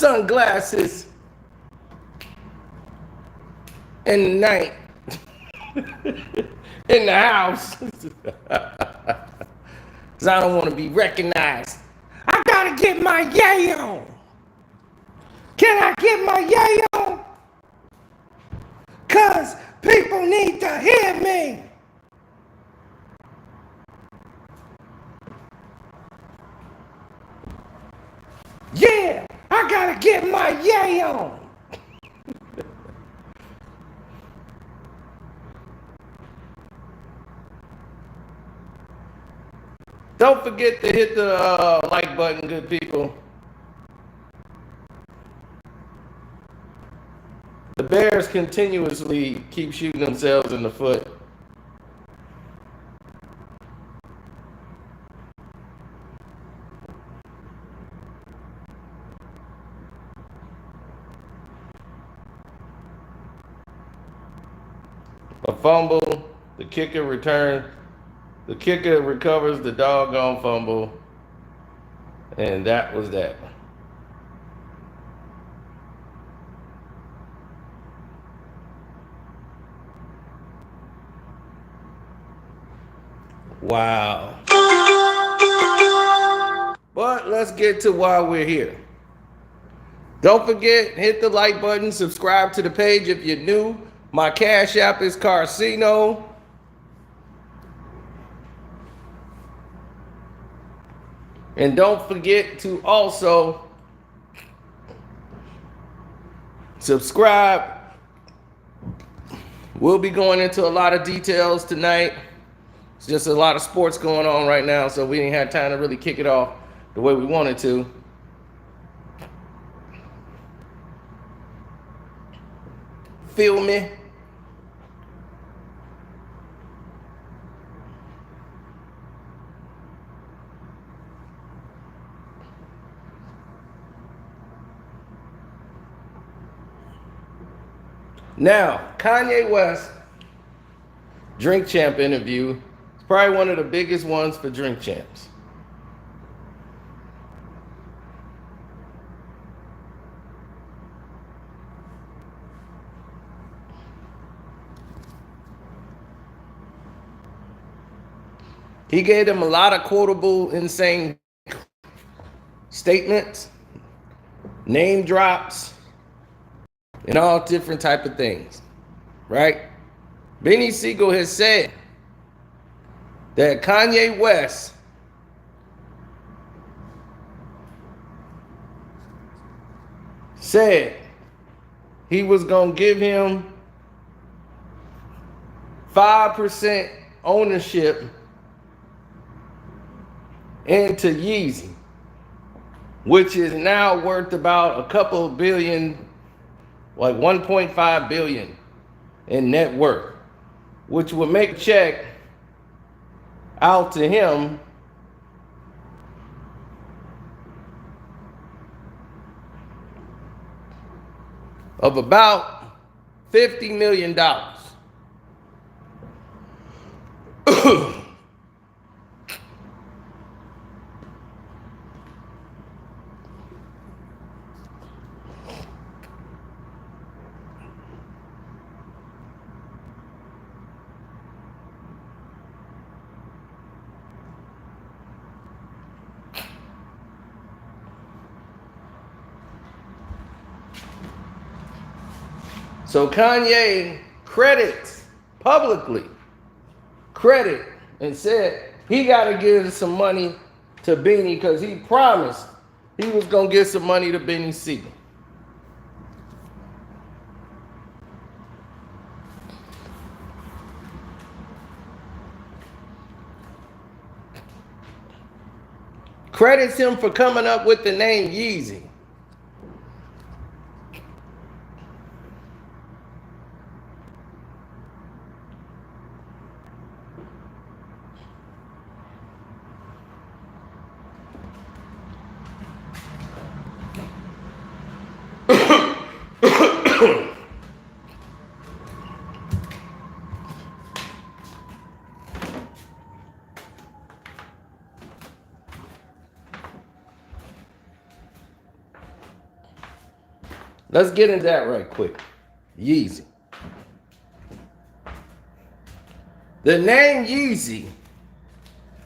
sunglasses in the night in the house. Cause I don't want to be recognized. I gotta get my yay on. Can I get my yay on? Cause people need to hear me. Yeah, I gotta get my yay on. Don't forget to hit the like button, good people. The Bears continuously keep shooting themselves in the foot. A fumble, the kicker returns. The kicker recovers the doggone fumble, and that was that. Wow. But let's get to why we're here. Don't forget, hit the like button, subscribe to the page if you're new. My Cash App is Carcino. And don't forget to also subscribe. We'll be going into a lot of details tonight. It's just a lot of sports going on right now, so we didn't have time to really kick it off the way we wanted to. Feel me? Now, Kanye West Drink Champ interview. It's probably one of the biggest ones for Drink Champs. He gave them a lot of quotable, insane statements, name drops, and all different type of things, right? Beanie Sigel has said that Kanye West said he was going to give him 5% ownership into Yeezy, which is now worth about a couple billion, like 1.5 billion in net worth, which would make a check out to him of about $50 million. So Kanye publicly credit and said he got to give some money to Beanie because he promised he was going to give some money to Beanie Sigel. Credits him for coming up with the name Yeezy. Let's get into that right quick. Yeezy. The name Yeezy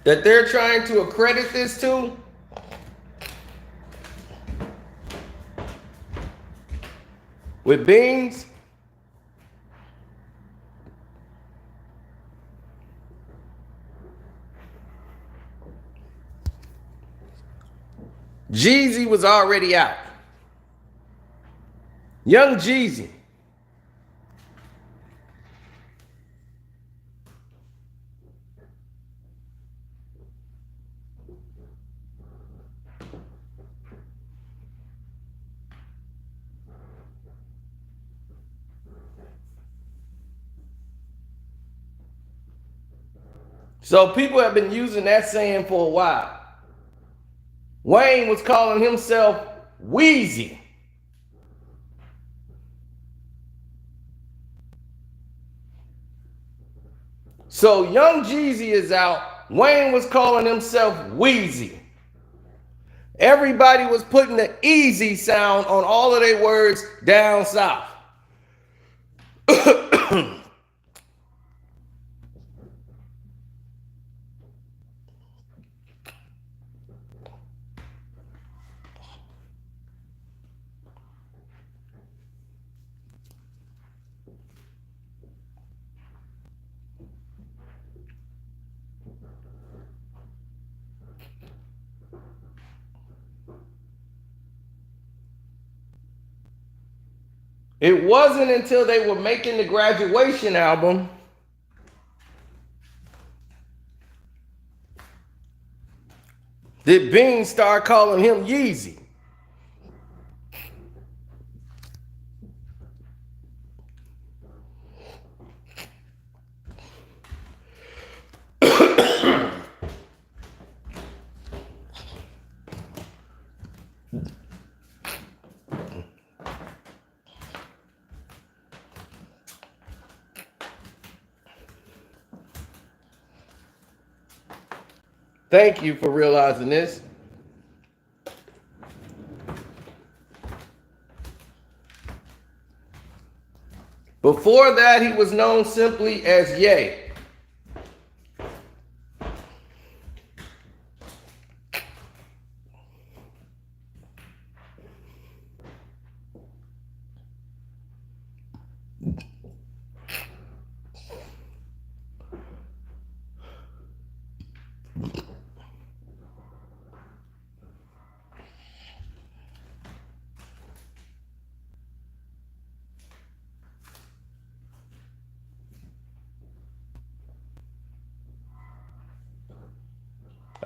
that they're trying to accredit this to with Beans, Jeezy was already out. Young Jeezy. So people have been using that saying for a while. Wayne was calling himself Wheezy. So Young Jeezy is out. Wayne was calling himself Wheezy. Everybody was putting the easy sound on all of their words down south. It wasn't until they were making the graduation album that Bean started calling him Yeezy. Thank you for realizing this. Before that, he was known simply as Ye.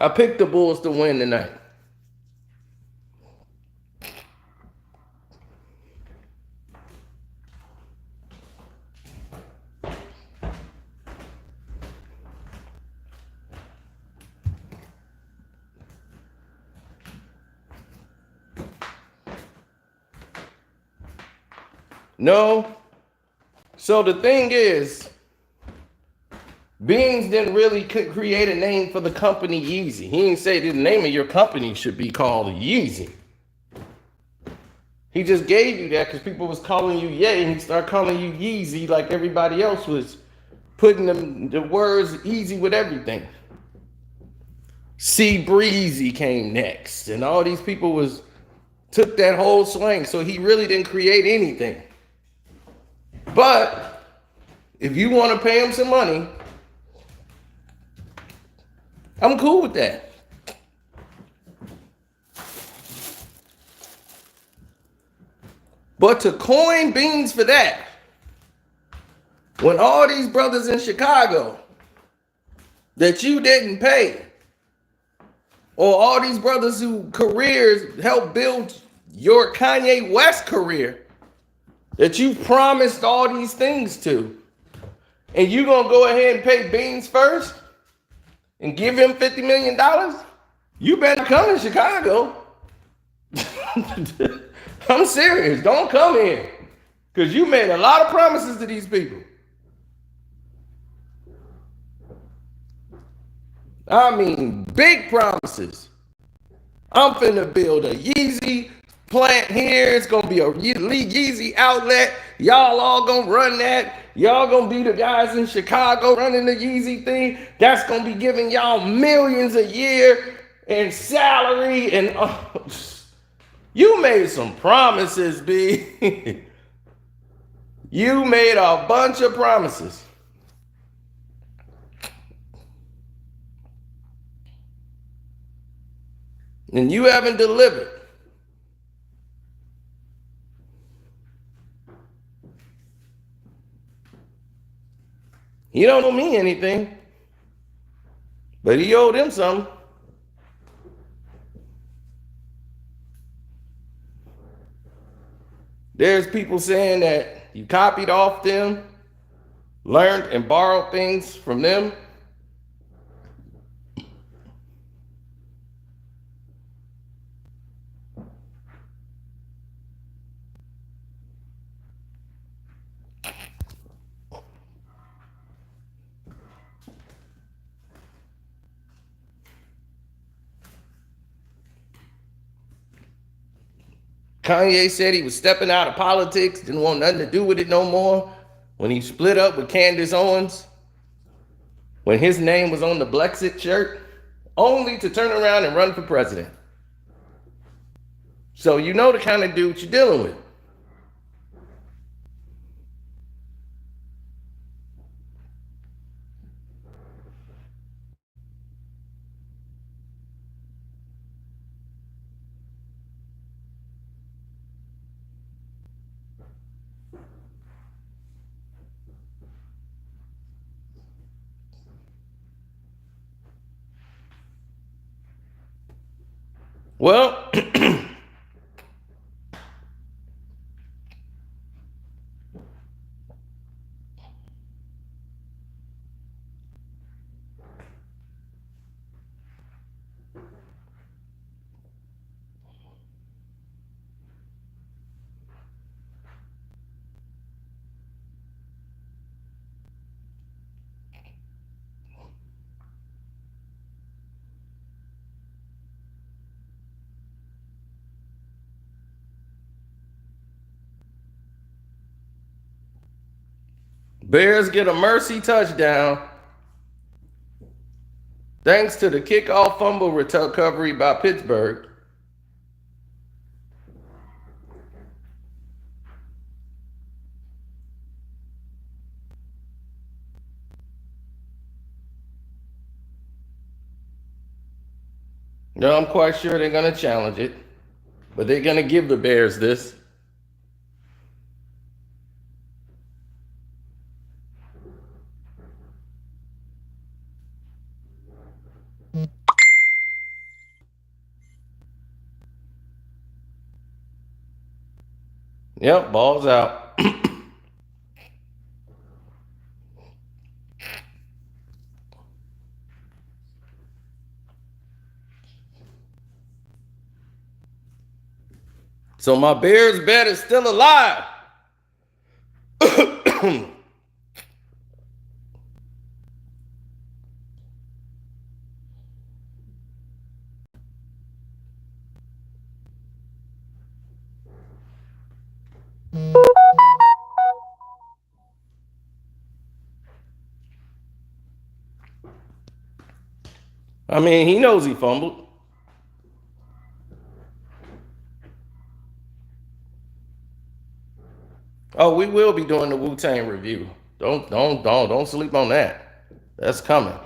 I picked the Bulls to win tonight. No. So the thing is, Beans didn't really create a name for the company Yeezy. He didn't say the name of your company should be called Yeezy. He just gave you that because people was calling you Ye, and he started calling you Yeezy like everybody else was putting the words easy with everything. C Breezy came next, and all these people took that whole slang, so he really didn't create anything. But if you want to pay him some money, I'm cool with that. But to coin Beans for that, when all these brothers in Chicago that you didn't pay, or all these brothers whose careers helped build your Kanye West career, that you promised all these things to, and you gonna go ahead and pay Beans first and give him $50 million? You better come to Chicago. I'm serious. Don't come here. Because you made a lot of promises to these people. I mean, big promises. I'm finna build a Yeezy plant here. It's gonna be a Yeezy outlet. Y'all all gonna run that. Y'all gonna be the guys in Chicago running the Yeezy thing. That's gonna be giving y'all millions a year in salary. And you made some promises, B. You made a bunch of promises. And you haven't delivered. He don't owe me anything, but he owed him something. There's people saying that you copied off them, learned and borrowed things from them. Kanye said he was stepping out of politics, didn't want nothing to do with it no more. When he split up with Candace Owens, when his name was on the Blexit shirt, only to turn around and run for president. So you know the kind of dude you're dealing with. Well, Bears get a mercy touchdown thanks to the kickoff fumble recovery by Pittsburgh. No, I'm quite sure they're going to challenge it, but they're going to give the Bears this. Yep, ball's out. So my Bears bet is still alive. I mean, he knows he fumbled. Oh, we will be doing the Wu-Tang review. Don't sleep on that. That's coming.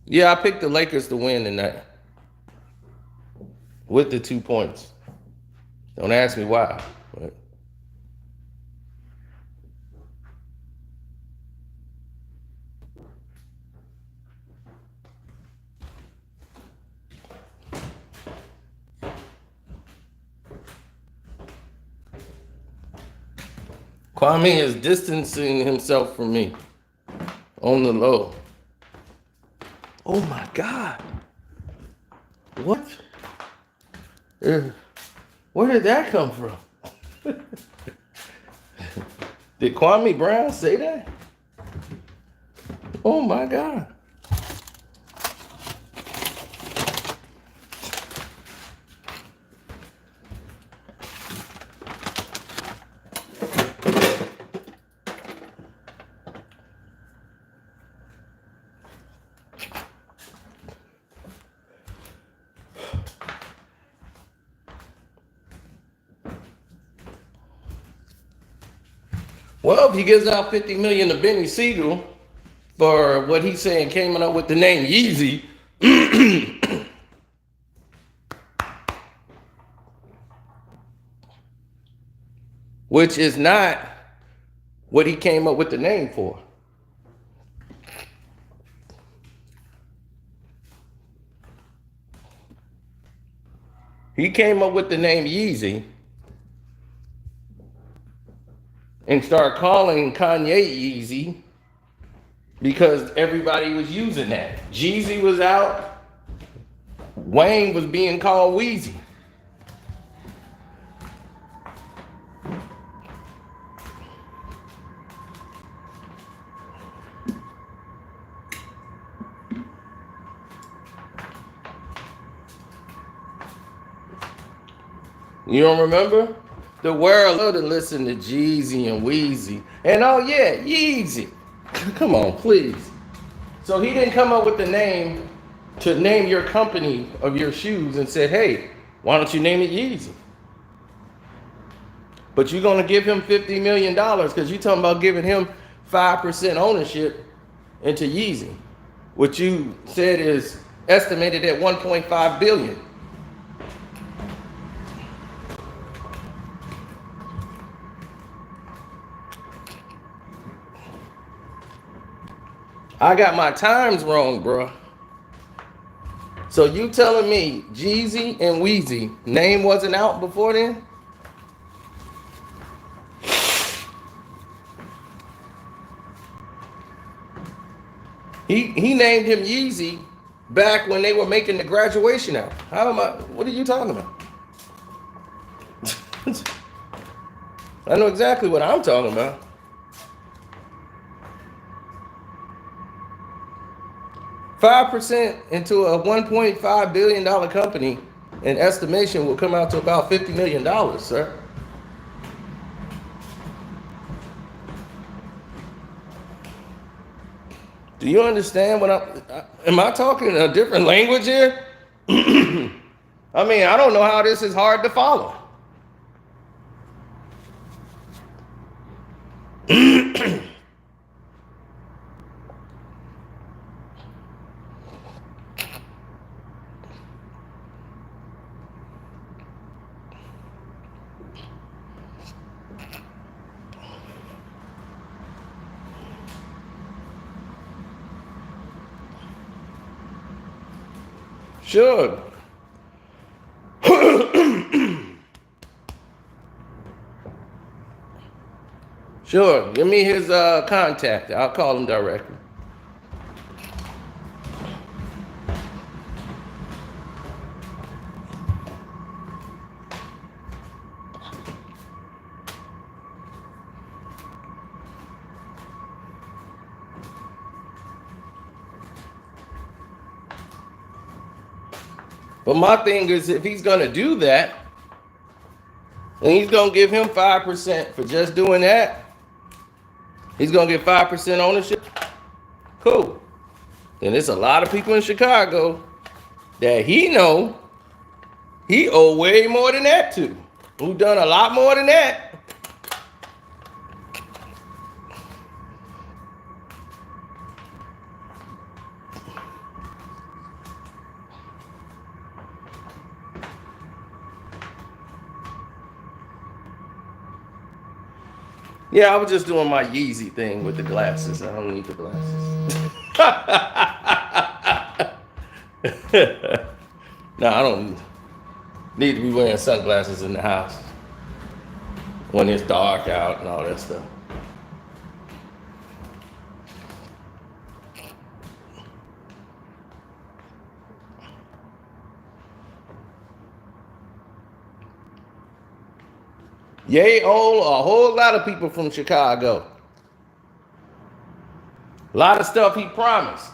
Yeah, I picked the Lakers to win tonight with the 2 points. Don't ask me why. But Kwame is distancing himself from me on the low. Oh my God. What? Where did that come from? Did Kwame Brown say that? Oh my God. Well, if he gives out 50 million to Beanie Sigel for what he's saying came up with the name Yeezy, which is not what he came up with the name for. He came up with the name Yeezy and started calling Kanye Yeezy because everybody was using that. Jeezy was out. Wayne was being called Weezy. You don't remember? The world loved to listen to Jeezy and Weezy. And oh yeah, Yeezy. Come on, please. So he didn't come up with the name to name your company of your shoes and said, hey, why don't you name it Yeezy? But you're gonna give him $50 million because you're talking about giving him 5% ownership into Yeezy, which you said is estimated at 1.5 billion. I got my times wrong, bro. So you telling me Jeezy and Weezy name wasn't out before then? He named him Yeezy back when they were making the graduation album. How am I? What are you talking about? I know exactly what I'm talking about. 5% into a $1.5 billion company, an estimation will come out to about $50 million, sir. Do you understand what am I talking a different language here? I mean, I don't know how this is hard to follow. Sure. Sure. Give me his contact. I'll call him directly. But my thing is, if he's gonna do that, and he's gonna give him 5% for just doing that, he's gonna get 5% ownership. Cool. And there's a lot of people in Chicago that he owe way more than that to. Who done a lot more than that. Yeah, I was just doing my Yeezy thing with the glasses. I don't need the glasses. No, I don't need to be wearing sunglasses in the house when it's dark out and all that stuff. Yay, own a whole lot of people from Chicago. A lot of stuff he promised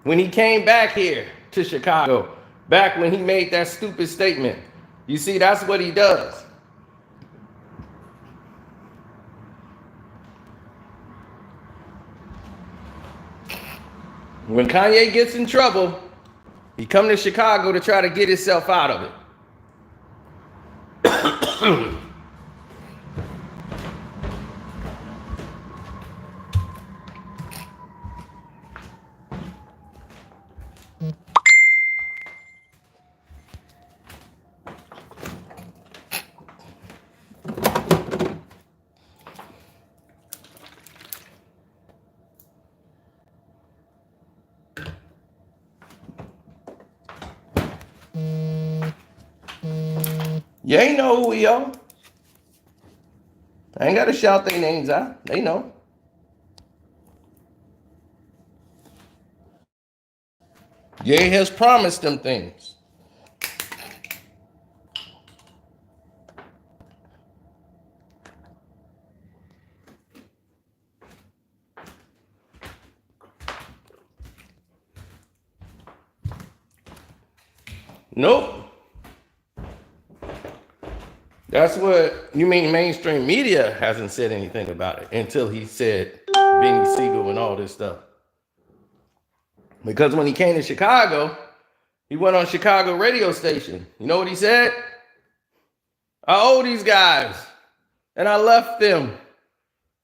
when he came back here to Chicago, back when he made that stupid statement. You see, that's what he does. When Kanye gets in trouble, he come to Chicago to try to get himself out of it. You ain't know who we are. I ain't gotta shout their names out. They know. Ye has promised them things. Nope. That's what you mean. Mainstream media hasn't said anything about it until he said Beanie, Sigel, and all this stuff. Because when he came to Chicago, he went on Chicago radio station. You know what he said? I owe these guys, and I left them.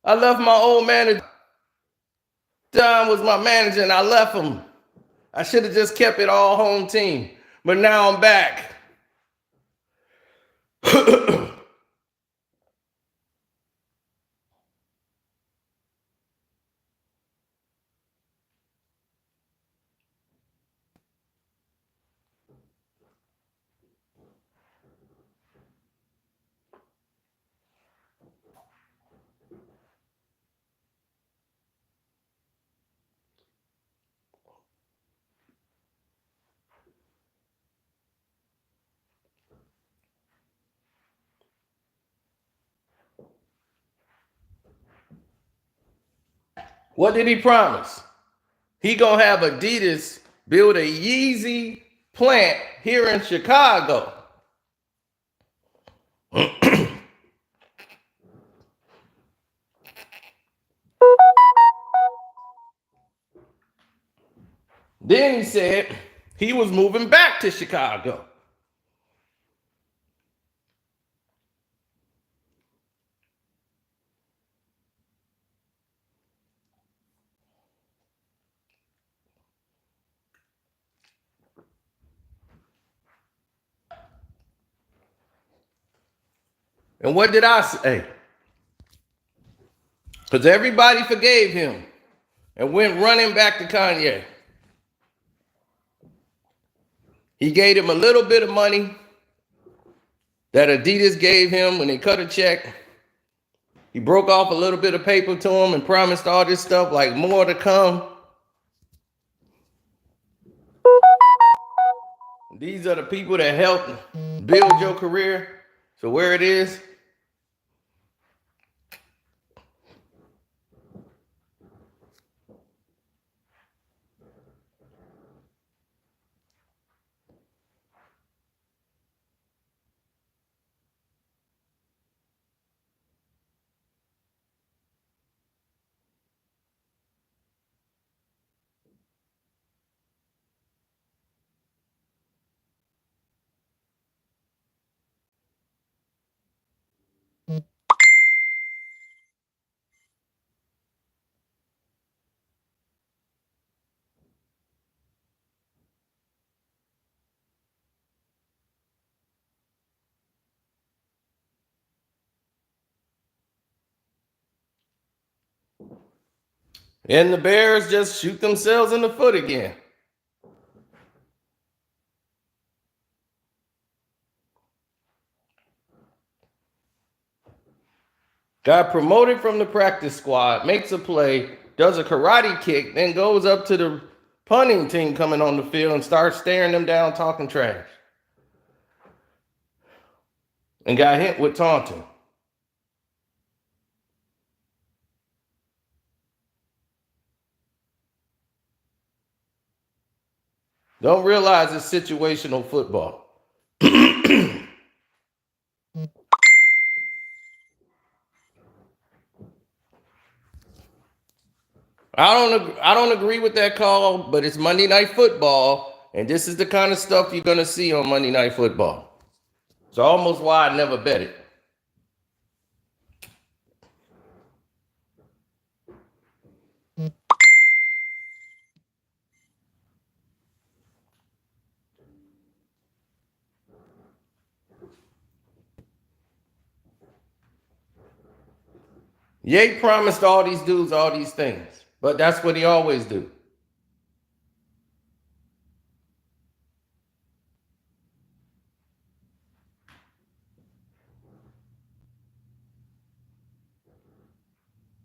I left my old manager. Don was my manager, and I left him. I should have just kept it all home team, but now I'm back. What did he promise? He gonna have Adidas build a Yeezy plant here in Chicago. Then he said he was moving back to Chicago. And what did I say? Because everybody forgave him and went running back to Kanye. He gave him a little bit of money that Adidas gave him when they cut a check. He broke off a little bit of paper to him and promised all this stuff, like more to come. These are the people that helped build your career. So where it is. And the Bears just shoot themselves in the foot again. Got promoted from the practice squad, makes a play, does a karate kick, then goes up to the punting team coming on the field and starts staring them down, talking trash. And got hit with taunting. Don't realize it's situational football. I don't agree with that call, but it's Monday Night Football, and this is the kind of stuff you're gonna see on Monday Night Football. It's almost why I never bet it. Ye promised all these dudes all these things, but that's what he always do.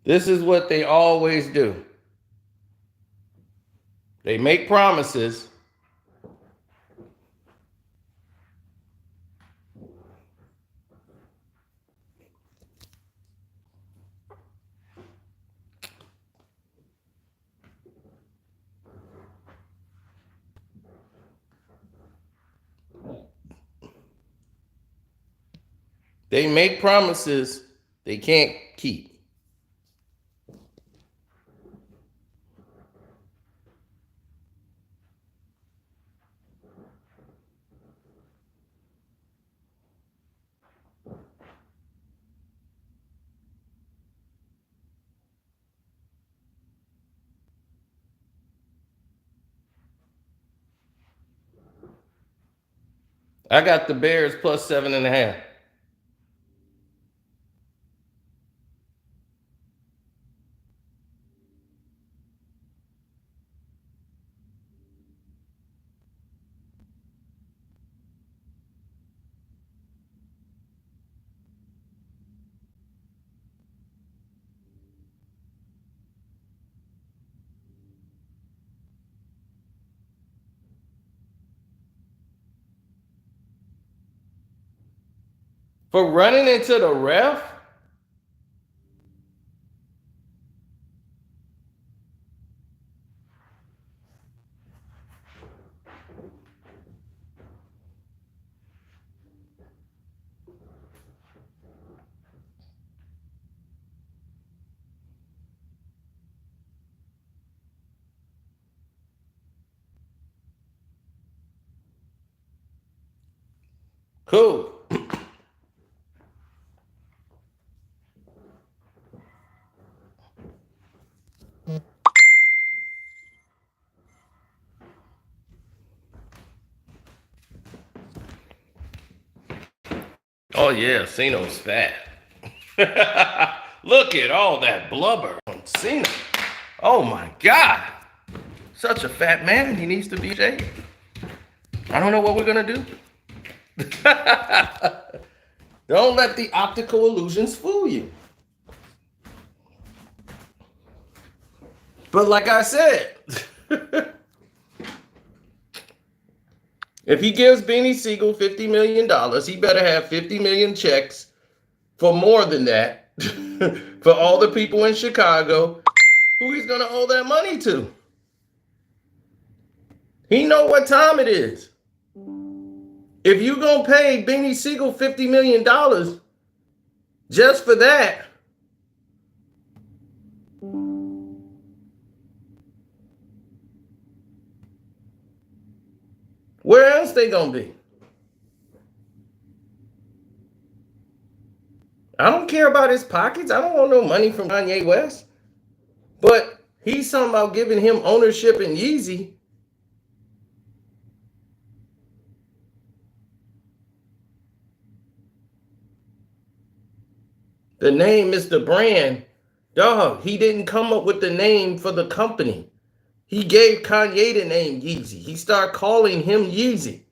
This is what they always do. They make promises. They make promises they can't keep. I got the Bears plus 7.5. For running into the ref? Cool. Oh yeah, Ceno's fat. Look at all that blubber on Ceno. Oh my God. Such a fat man. He needs to be shaved. I don't know what we're gonna do. Don't let the optical illusions fool you. But like I said, if he gives Beanie Sigel $50 million, he better have 50 million checks for more than that for all the people in Chicago who he's going to owe that money to. He know what time it is. If you going to pay Beanie Sigel $50 million just for that, where else they going to be? I don't care about his pockets. I don't want no money from Kanye West. But he's talking about giving him ownership in Yeezy. The name is the brand. Dog, he didn't come up with the name for the company. He gave Kanye the name Yeezy. He started calling him Yeezy.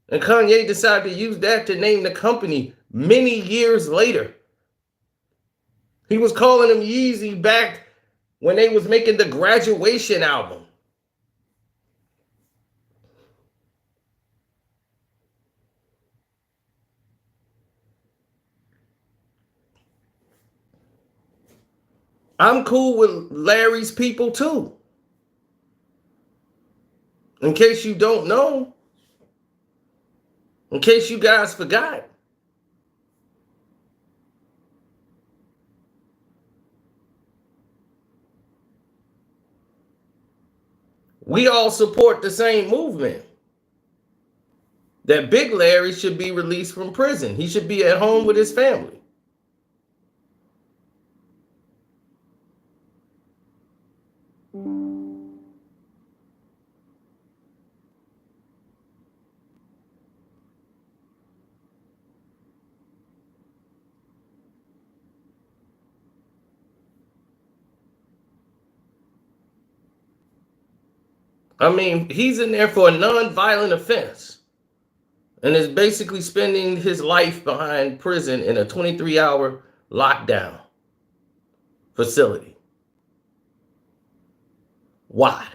And Kanye decided to use that to name the company many years later. He was calling him Yeezy back when they was making the Graduation album. I'm cool with Larry's people too. In case you don't know, in case you guys forgot, we all support the same movement. That Big Larry should be released from prison. He should be at home with his family. I mean, he's in there for a non-violent offense and is basically spending his life behind prison in a 23-hour lockdown facility. Why?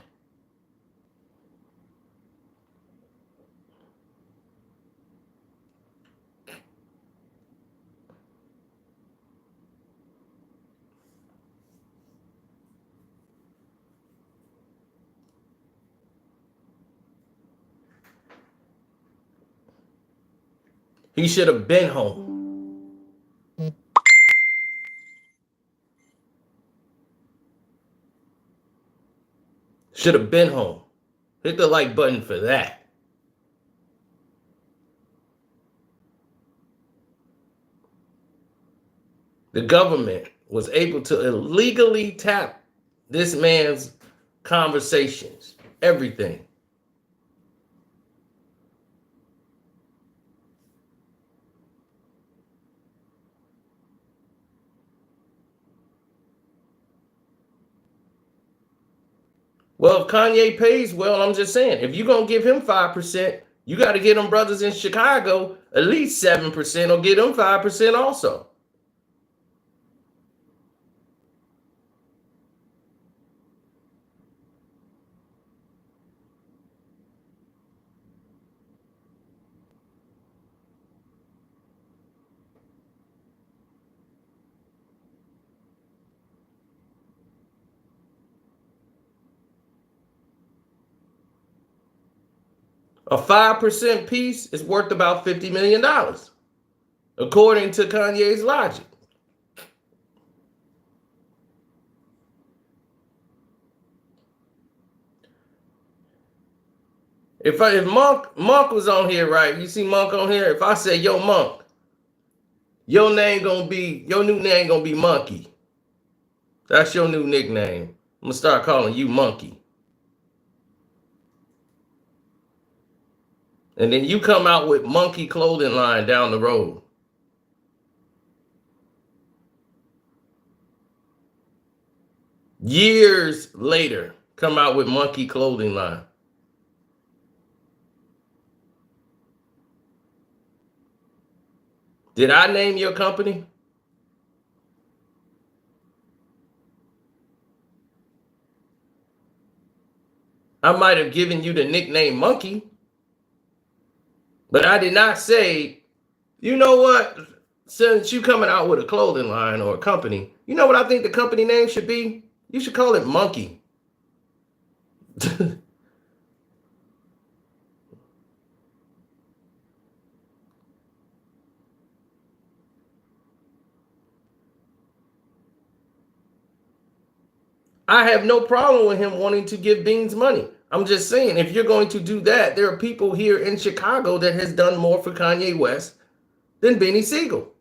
He should have been home. Should have been home. Hit the like button for that. The government was able to illegally tap this man's conversations, everything. Well, if Kanye pays well, I'm just saying, if you're going to give him 5%, you got to get them brothers in Chicago at least 7% or get them 5% also. A 5% piece is worth about $50 million, according to Kanye's logic. If Monk was on here, right? You see Monk on here. If I say, yo, Monk, your new name gonna be Monkey. That's your new nickname. I'm gonna start calling you Monkey. And then you come out with Monkey clothing line down the road. Years later, come out with Monkey clothing line. Did I name your company? I might have given you the nickname Monkey, but I did not say, you know what, since you coming out with a clothing line or a company, you know what I think the company name should be? You should call it Monkey. I have no problem with him wanting to give Beans money. I'm just saying, if you're going to do that, there are people here in Chicago that has done more for Kanye West than Beanie Sigel.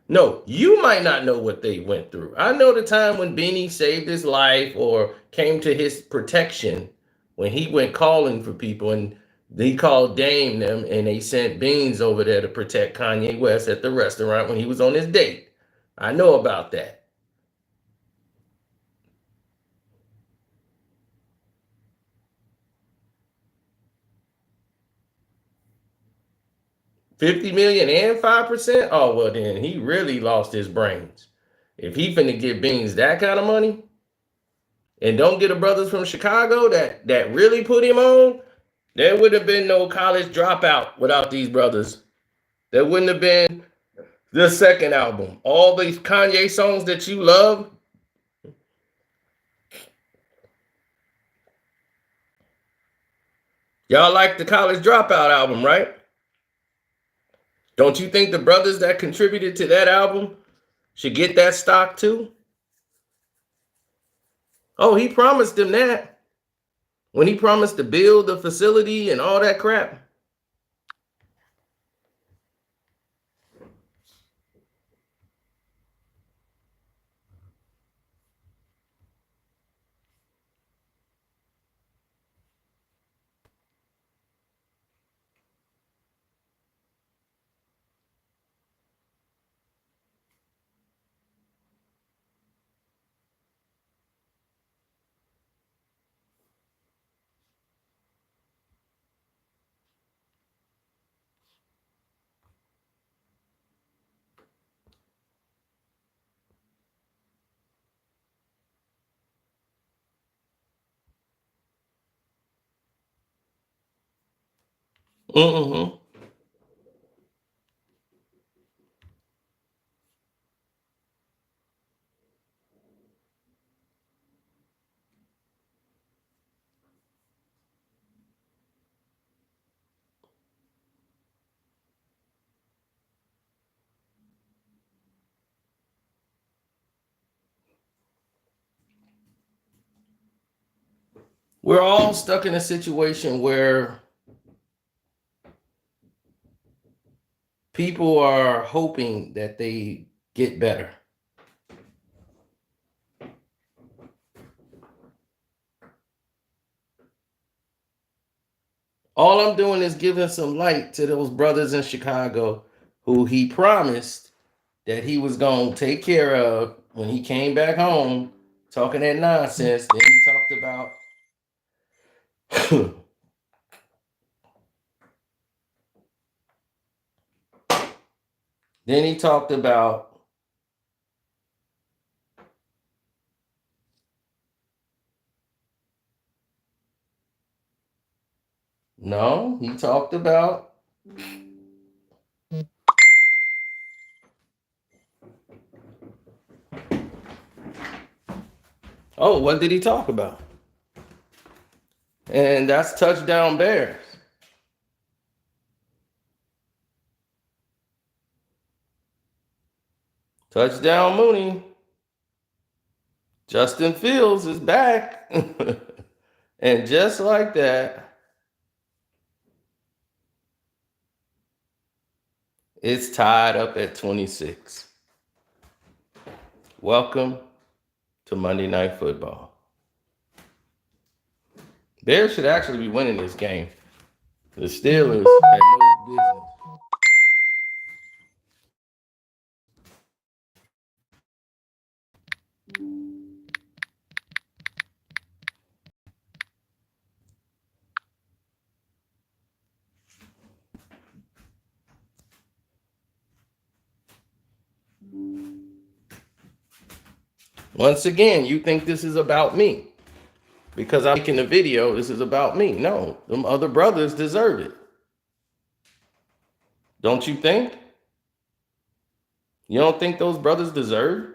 No, you might not know what they went through. I know the time when Beanie saved his life or came to his protection when he went calling for people and he called Dame them and they sent Beans over there to protect Kanye West at the restaurant when he was on his date. I know about that. $50 million and 5%? Oh, well, then he really lost his brains. If he finna give Beans that kind of money and don't get a brothers from Chicago that really put him on, there would have been no college dropout without these brothers. There wouldn't have been The second album, all these Kanye songs that you love, y'all like the College Dropout album, right? Don't you think the brothers that contributed to that album should get that stock too? Oh, he promised them that when he promised to build the facility and all that crap. Mm-hmm. We're all stuck in a situation where people are hoping that they get better. All I'm doing is giving some light to those brothers in Chicago who he promised that he was going to take care of when he came back home talking that nonsense. Then he talked about then he talked about no, he talked about oh, what did he talk about? And that's touchdown Bears. Touchdown Mooney. Justin Fields is back. And just like that, it's tied up at 26. Welcome to Monday Night Football. Bears should actually be winning this game. The Steelers had no business. Once again, you think this is about me. Because I'm making a video, this is about me. No, them other brothers deserve it. Don't you think? You don't think those brothers deserve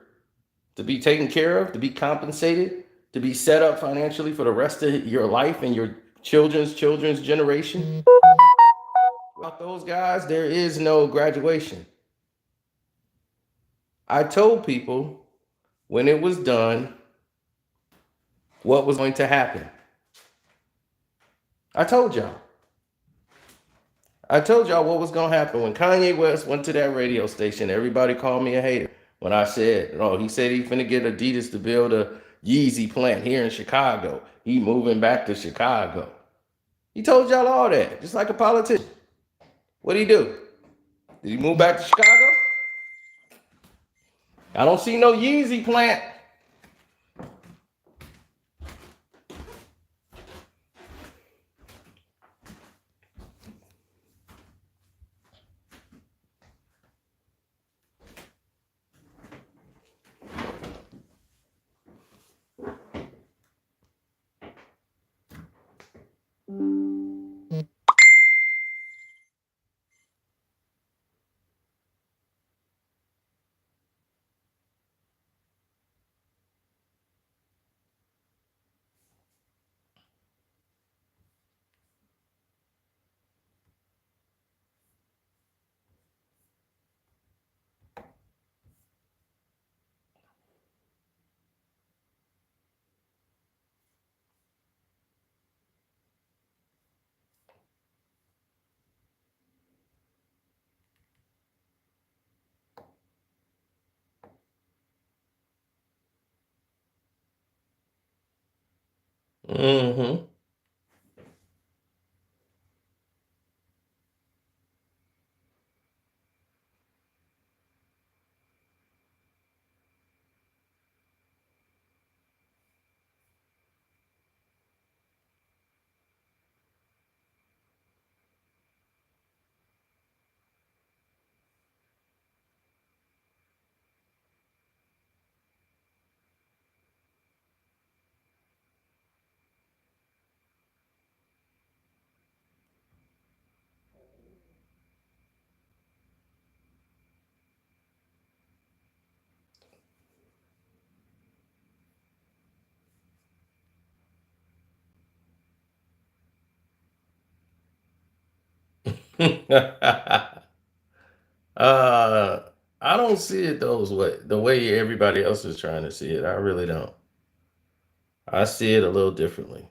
to be taken care of, to be compensated, to be set up financially for the rest of your life and your children's generation? About those guys, there is no graduation. I told people when it was done what was going to happen. I told y'all. I told y'all what was going to happen. When Kanye West went to that radio station, everybody called me a hater. When I said, oh, he said he's finna get Adidas to build a Yeezy plant here in Chicago. He moving back to Chicago. He told y'all all that, just like a politician. What'd he do? Did he move back to Chicago? I don't see no Yeezy plant. Mm-hmm. uh, I don't see it the way everybody else is trying to see it. I really don't. I see it a little differently.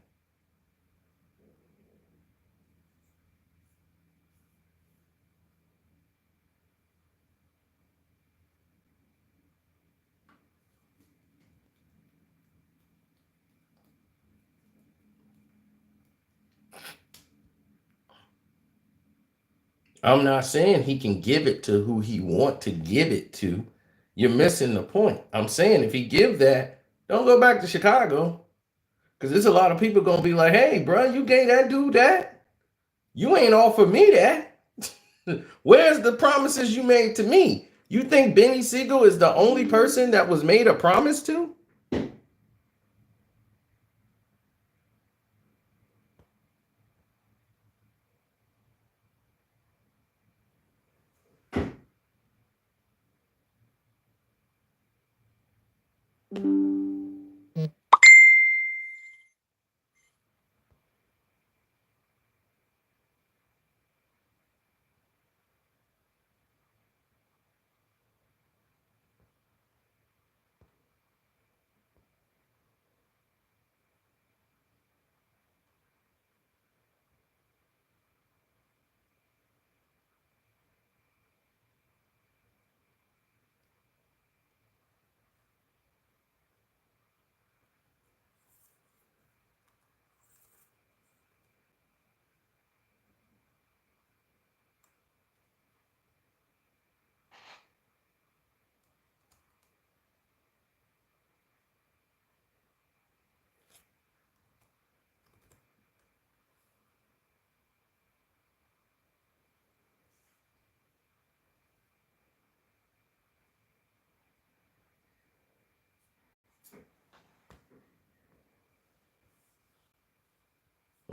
I'm not saying he can give it to who he want to give it to. You're missing the point. I'm saying if he give that, don't go back to Chicago. Because there's a lot of people gonna be like, hey, bro, you gave that dude that. You ain't offer me that. Where's the promises you made to me? You think Beanie Sigel is the only person that was made a promise to?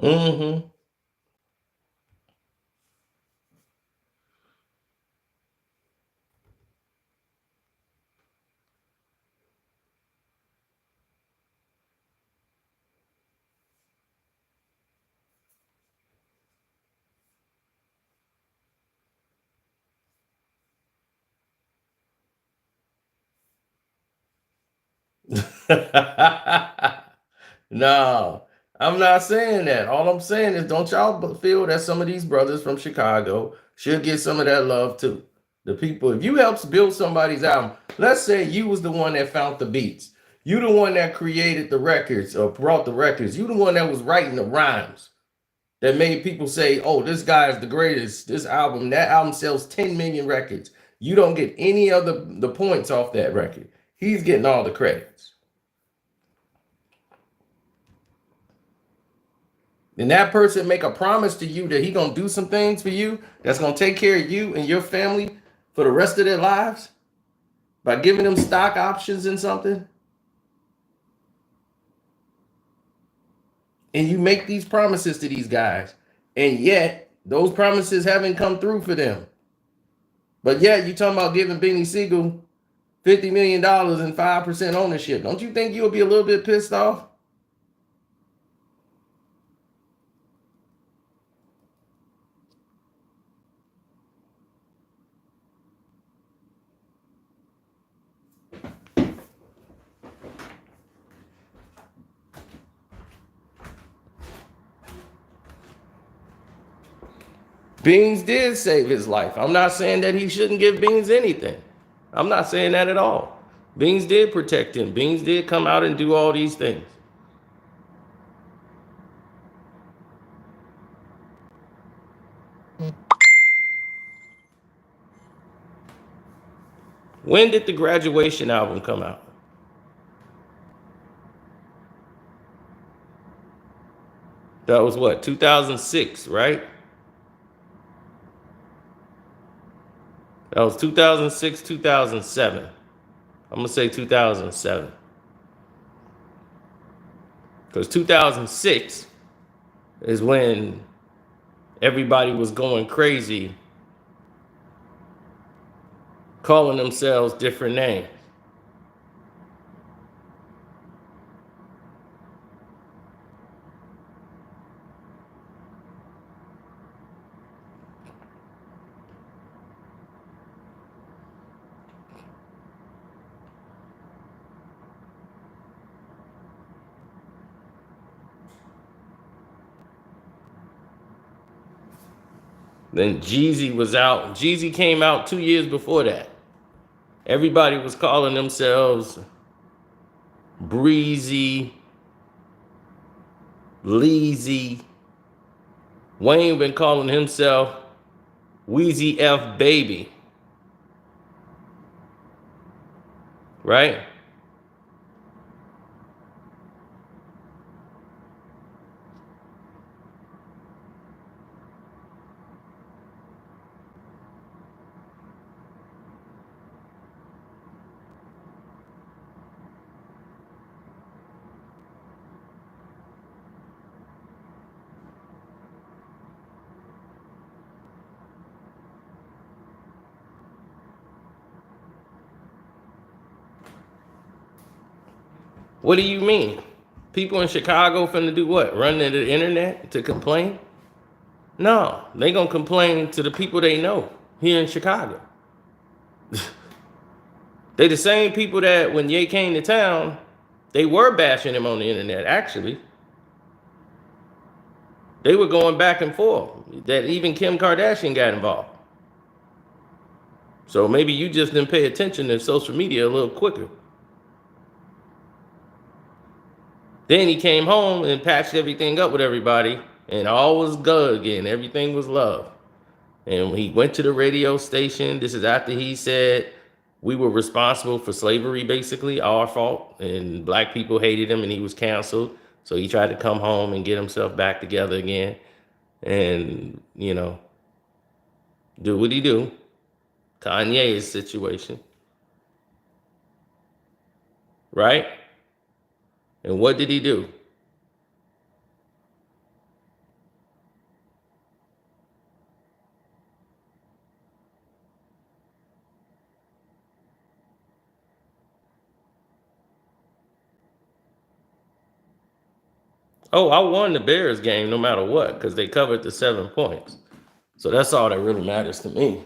Mm-hmm. No, I'm not saying that. All I'm saying is, don't y'all feel that some of these brothers from Chicago should get some of that love too? The people, if you helped build somebody's album, let's say you was the one that found the beats, you the one that created the records or brought the records, you the one that was writing the rhymes that made people say, "Oh, this guy is the greatest." This album, that album sells 10 million records. You don't get any of the points off that record. He's getting all the credits. And that person make a promise to you that he gonna do some things for you that's gonna take care of you and your family for the rest of their lives by giving them stock options in something, and you make these promises to these guys, and yet those promises haven't come through for them. But yet you talking about giving Beanie Sigel $50 million and 5% ownership. Don't you think you'll be a little bit pissed off? Beans did save his life. I'm not saying that he shouldn't give Beans anything. I'm not saying that at all. Beans did protect him. Beans did come out and do all these things. When did the Graduation album come out? That was what, 2006, right? That was 2006, 2007. I'm going to say 2007. Because 2006 is when everybody was going crazy, calling themselves different names. Then Jeezy was out. Jeezy came out 2 years before that. Everybody was calling themselves Breezy, Leezy. Wayne been calling himself Wheezy F Baby. Right? What do you mean? People in Chicago finna do what? Run to the internet to complain? No, they gonna complain to the people they know here in Chicago. They the same people that when Ye came to town, they were bashing him on the internet, actually. They were going back and forth. That even Kim Kardashian got involved. So maybe you just didn't pay attention to social media a little quicker. Then he came home and patched everything up with everybody, and all was good again. Everything was love. And he went to the radio station. This is after he said we were responsible for slavery, basically, our fault. And black people hated him and he was canceled. So he tried to come home and get himself back together again and, do what he do. Kanye's situation. Right? And what did he do? Oh, I won the Bears game no matter what because they covered the 7 points. So that's all that really matters to me.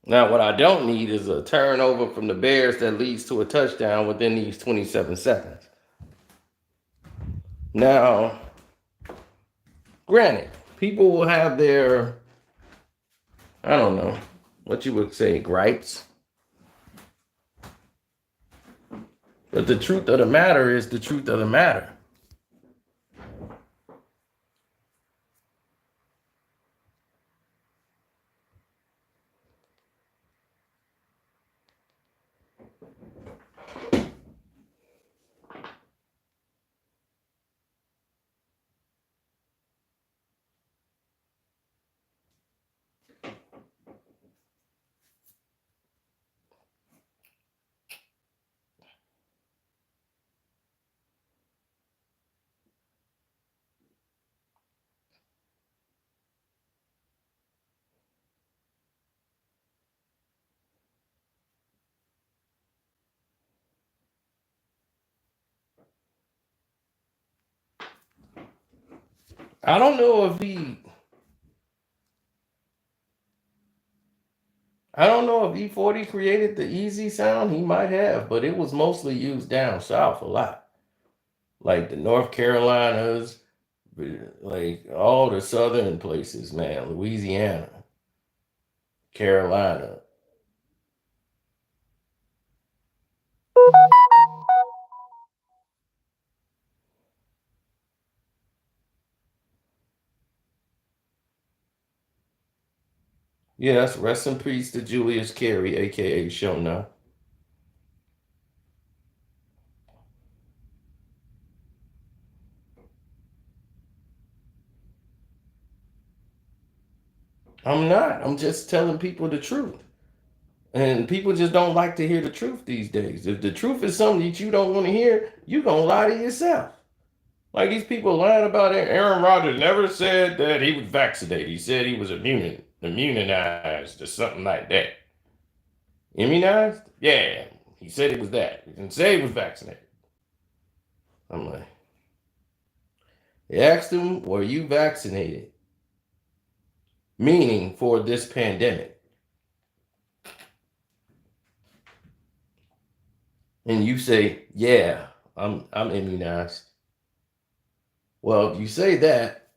Now, what I don't need is a turnover from the Bears that leads to a touchdown within these 27 seconds. Now, granted, people will have their, I don't know, what you would say, gripes. But the truth of the matter is the truth of the matter. I don't know if he. I don't know if E40 created the easy sound. He might have, but it was mostly used down south a lot, like the North Carolinas, like all the southern places, man. Louisiana, Carolina. Yes, rest in peace to Julius Carey, aka Shona. I'm not. I'm just telling people the truth. And people just don't like to hear the truth these days. If the truth is something that you don't want to hear, you gonna lie to yourself. Like these people lying about it. Aaron Rodgers never said that he was vaccinated. He said he was immunized or something like that. Immunized? Yeah. He said it was that. He didn't say he was vaccinated. I'm like, they asked him, were you vaccinated? Meaning for this pandemic. And you say, yeah, I'm immunized. Well, if you say that,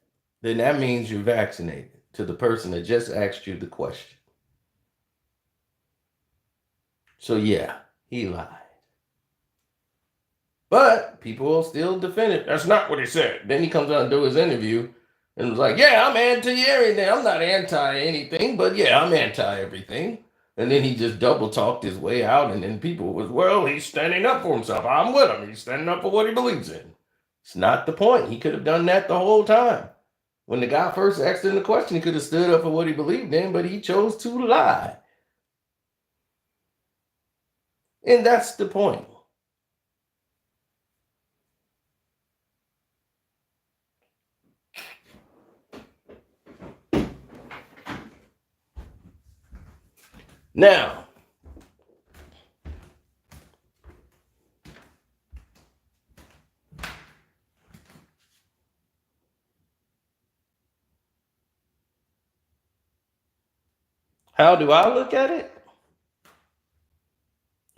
then that means you're vaccinated to the person that just asked you the question. So yeah, he lied. But people will still defend it. That's not what he said. Then he comes out and do his interview and was like, yeah, I'm anti everything. I'm not anti anything, but yeah, I'm anti everything. And then he just double talked his way out, and then people was, well, he's standing up for himself. I'm with him. He's standing up for what he believes in. It's not the point. He could have done that the whole time. When the guy first asked him the question, he could have stood up for what he believed in, but he chose to lie. And that's the point. Now, how do I look at it?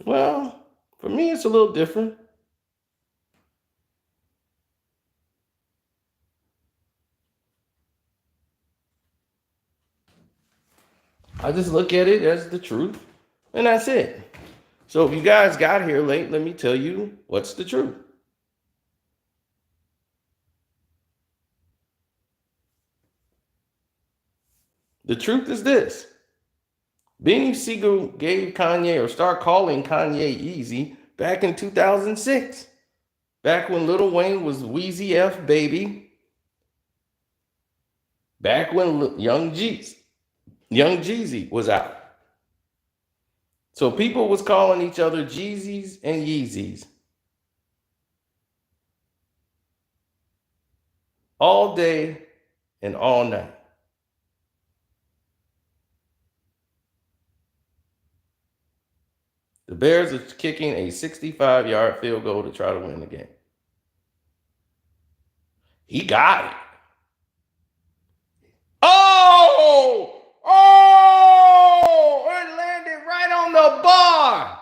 Well, for me, it's a little different. I just look at it as the truth, and that's it. So if you guys got here late, let me tell you what's the truth. The truth is this. Beanie Sigel gave Kanye or started calling Kanye Easy back in 2006. Back when Lil Wayne was Wheezy F Baby. Back when Young Jeezy was out. So people was calling each other Jeezys and Yeezys all day and all night. The Bears are kicking a 65-yard field goal to try to win the game. He got it. Oh! Oh! It landed right on the bar.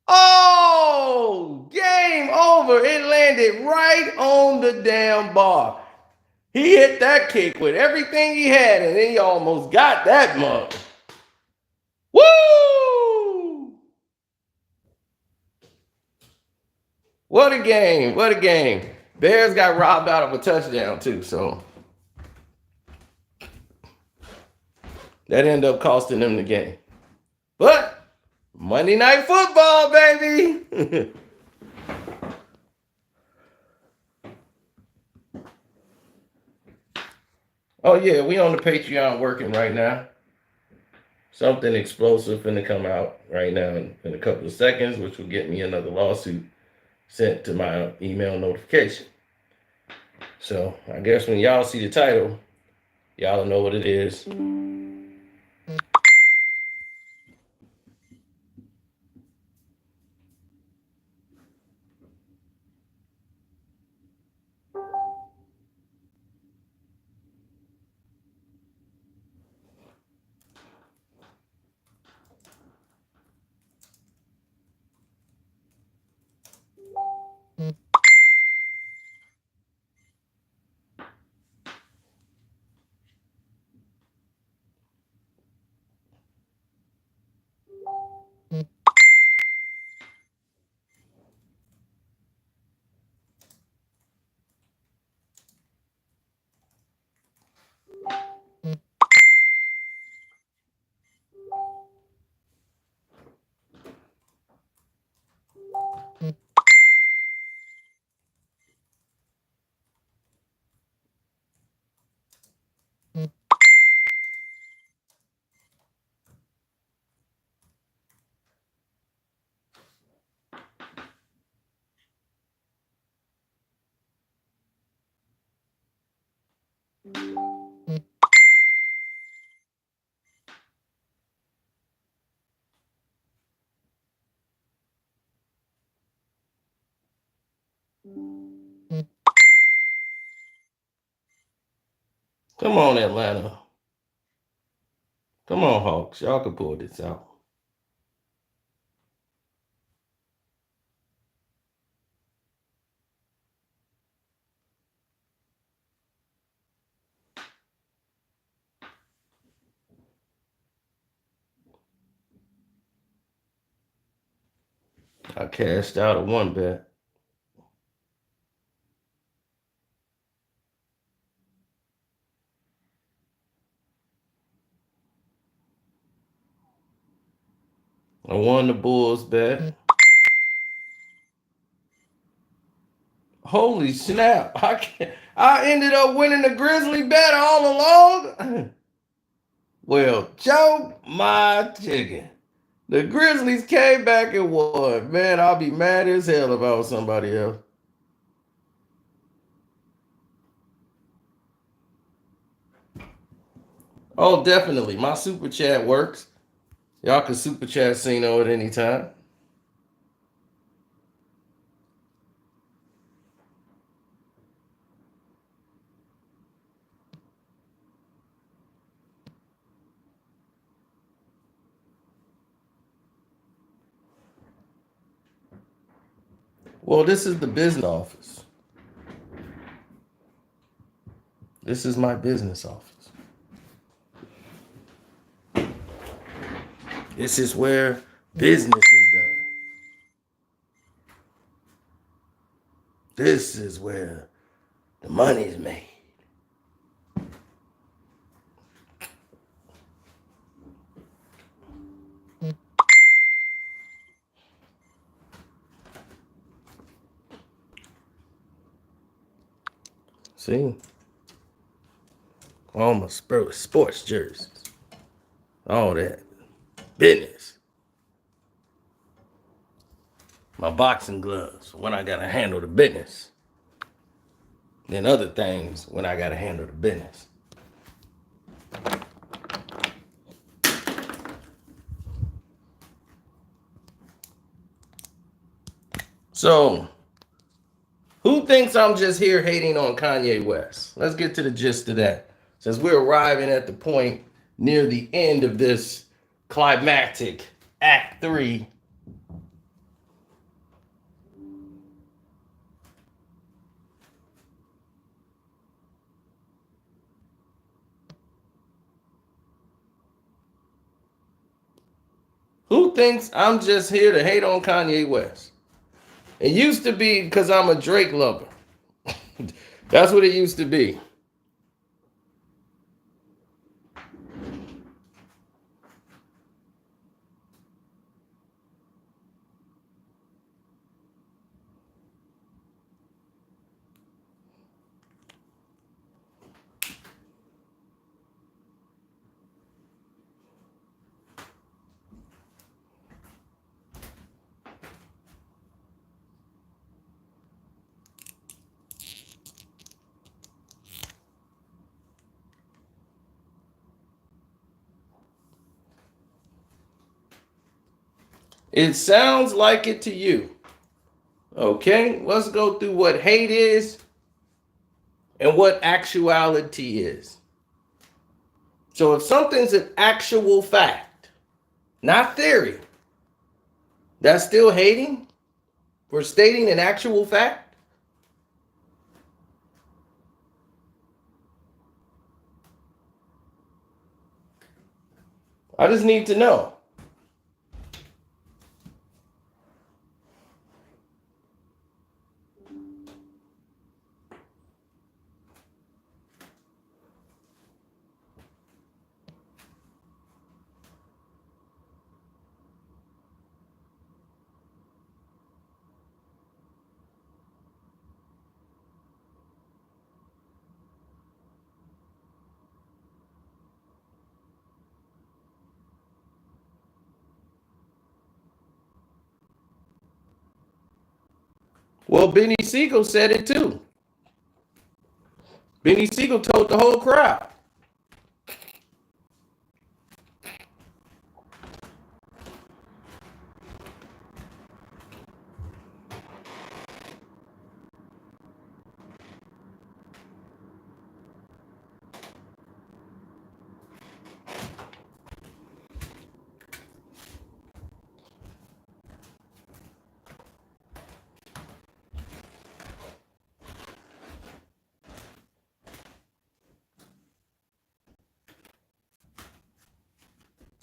Oh! Game over. It landed right on the damn bar. He hit that kick with everything he had, and he almost got that mug. Woo! What a game. What a game. Bears got robbed out of a touchdown, too, so that ended up costing them the game. But Monday Night Football, baby. Oh, yeah, we on the Patreon working right now. Something explosive finna come out right now in a couple of seconds, which will get me another lawsuit sent to my email notification. So I guess when y'all see the title, y'all know what it is. Come on, Atlanta. Come on, Hawks. Y'all can pull this out. I cashed out a one bet. I won the Bulls bet. Holy snap. I ended up winning the Grizzly bet all along. Well, choke my chicken. The Grizzlies came back and won. Man, I'll be mad as hell if I was somebody else. Oh, definitely. My super chat works. Y'all can super chat Cino at any time. Well, this is the business office. This is my business office. This is where business is done. This is where the money's made. See? All my sports jerseys. All that. Business. My boxing gloves when I gotta handle the business. Then other things when I gotta handle the business. So, who thinks I'm just here hating on Kanye West? Let's get to the gist of that. Since we're arriving at the point near the end of this climactic Act 3. Who thinks I'm just here to hate on Kanye West? It used to be because I'm a Drake lover. That's what it used to be. It sounds like it to you. Okay, let's go through what hate is and what actuality is. So if something's an actual fact, not theory, that's still hating for stating an actual fact? I just need to know. Well, Beanie Sigel said it too. Beanie Sigel told the whole crowd.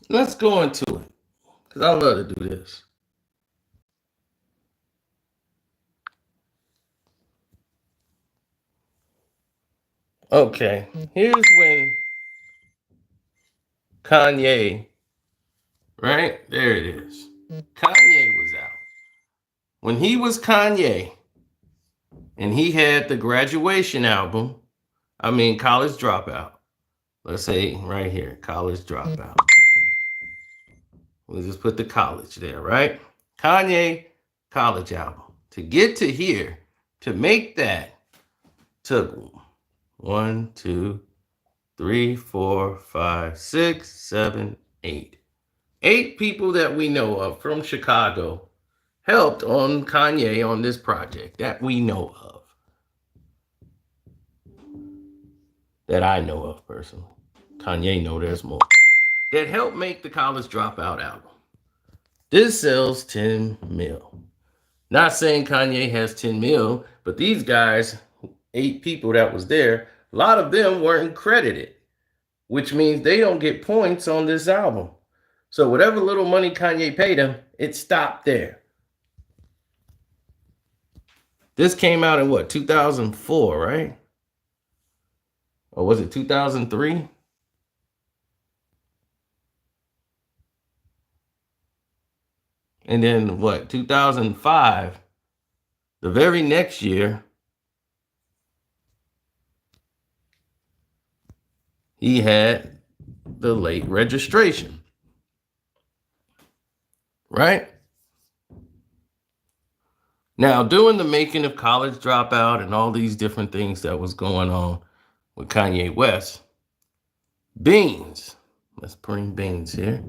Let's go into it, because I love to do this. Okay, here's when Kanye, right? There it is. Kanye was out. When he was Kanye and he had the graduation album, College Dropout. Let's say right here, College Dropout. We'll just put the college there, right? Kanye, college album. To get to here, to make that, took 1, 2, 3, 4, 5, 6, 7, 8. 8 people that we know of from Chicago helped on Kanye on this project that we know of. That I know of personally. Kanye know there's more. That helped make the College Dropout album. This sells 10 mil. Not saying Kanye has 10 mil, but these guys, 8 people that was there, a lot of them weren't credited, which means they don't get points on this album. So whatever little money Kanye paid him, it stopped there. This came out in what, 2004, right? Or was it 2003? And then what, 2005, the very next year, he had the late registration, right? Now, doing the making of College Dropout and all these different things that was going on with Kanye West, Beans, let's bring Beans here.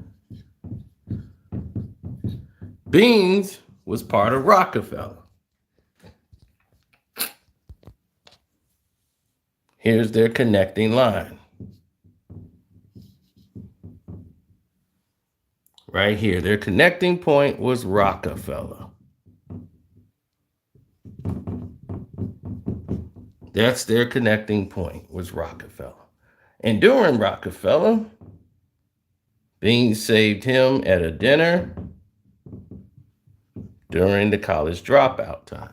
Beans was part of Rockefeller. Here's their connecting line. Right here, their connecting point was Rockefeller. That's their connecting point, was Rockefeller. And during Rockefeller, Beans saved him at a dinner during the College Dropout time.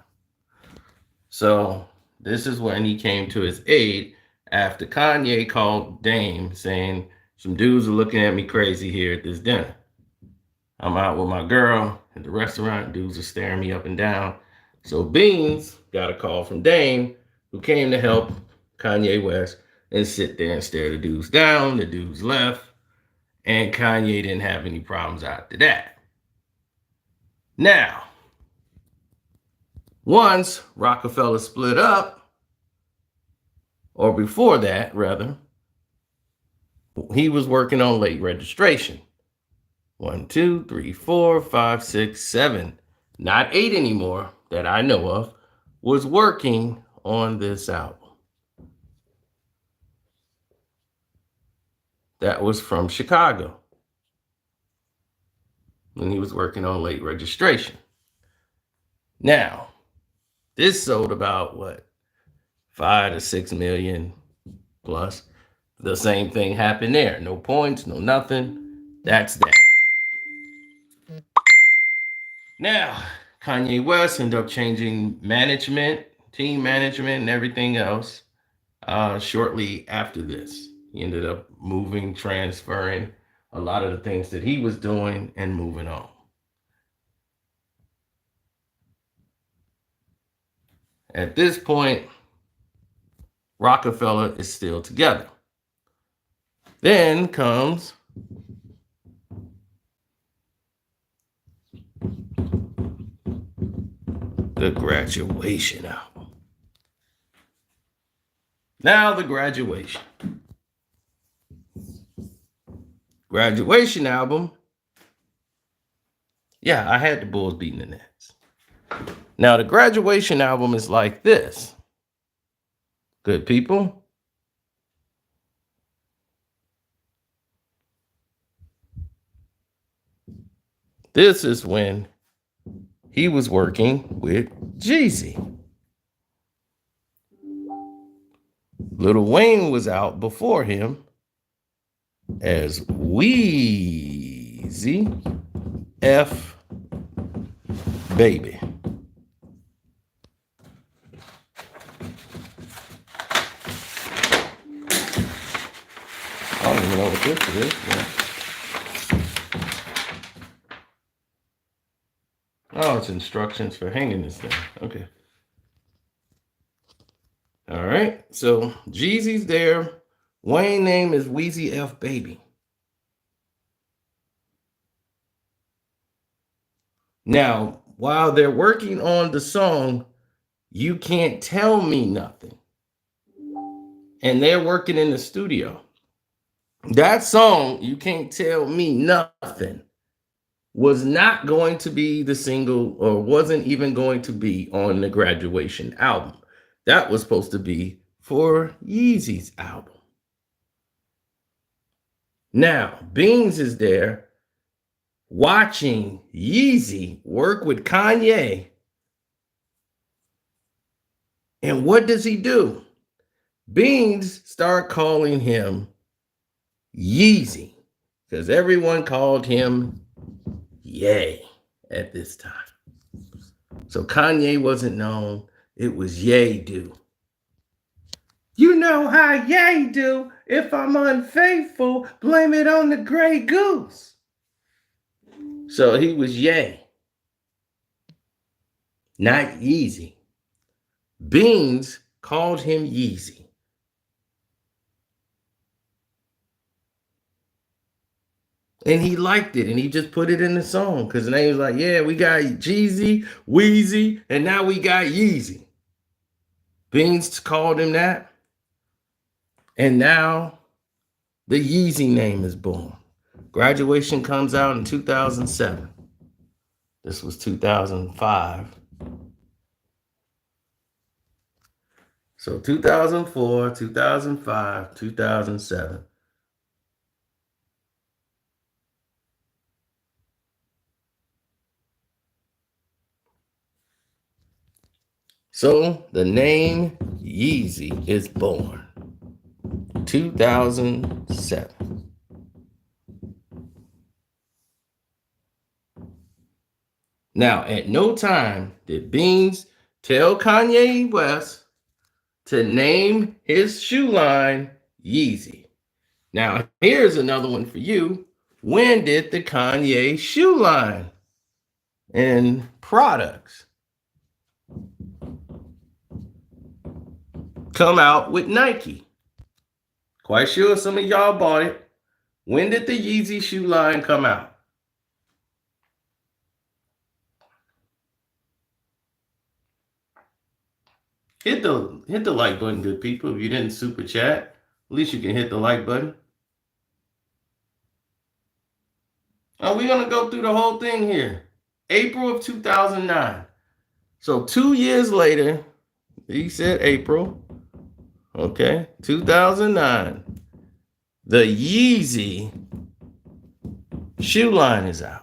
So this is when he came to his aid after Kanye called Dame saying, some dudes are looking at me crazy here at this dinner. I'm out with my girl at the restaurant. Dudes are staring me up and down. So Beans got a call from Dame, who came to help Kanye West and sit there and stare the dudes down. The dudes left, and Kanye didn't have any problems after that. Now, once Rockefeller split up, or before that, rather, he was working on late registration. 1, 2, 3, 4, 5, 6, 7, not 8 anymore that I know of, was working on this album. That was from Chicago when he was working on late registration. Now, this sold about what, 5 to 6 million plus. The same thing happened there. No points, no nothing. That's that. Now, Kanye West ended up changing management, team management, and everything else shortly after this. He ended up moving, transferring a lot of the things that he was doing and moving on. At this point, Rockefeller is still together. Then comes the graduation album. Now the graduation. Graduation album. Yeah, I had the Bulls beating the Nets. Now the graduation album is like this. Good people. This is when he was working with Jeezy. Lil Wayne was out before him as Weezy F Baby. I don't even know what this is. Yeah. Oh, it's instructions for hanging this thing. Okay. All right. So Jeezy's there. Wayne name is Weezy F Baby. Now, while they're working on the song, You Can't Tell Me Nothing, and they're working in the studio, that song, You Can't Tell Me Nothing, was not going to be the single or wasn't even going to be on the graduation album. That was supposed to be for Yeezy's album. Now, Beans is there watching Yeezy work with Kanye. And what does he do? Beans start calling him Yeezy because everyone called him Ye at this time. So Kanye wasn't known. It was Ye do. You know how Ye do. If I'm unfaithful, blame it on the gray goose. So he was Ye, not Yeezy. Beans called him Yeezy. And he liked it, and he just put it in the song because then he was like, yeah, we got Jeezy, Weezy, and now we got Yeezy. Beans called him that. And now the Yeezy name is born. Graduation comes out in 2007. This was 2005. So 2004, 2005, 2007. So the name Yeezy is born. 2007. Now, at no time did Beans tell Kanye West to name his shoe line Yeezy. Now, here's another one for you. When did the Kanye shoe line and products come out with Nike? Quite sure some of y'all bought it. When did the Yeezy shoe line come out? Hit the like button, good people. If you didn't super chat, at least you can hit the like button. Oh, we're gonna go through the whole thing here. April of 2009. So 2 years later, he said April. Okay, 2009. The Yeezy shoe line is out.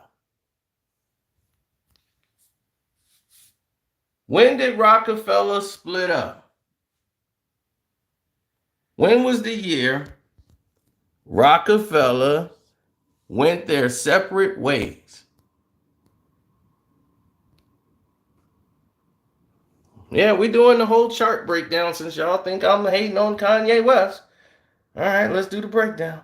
When did Rockefeller split up? When was the year Rockefeller went their separate ways? Yeah, we're doing the whole chart breakdown since y'all think I'm hating on Kanye West. All right, let's do the breakdown.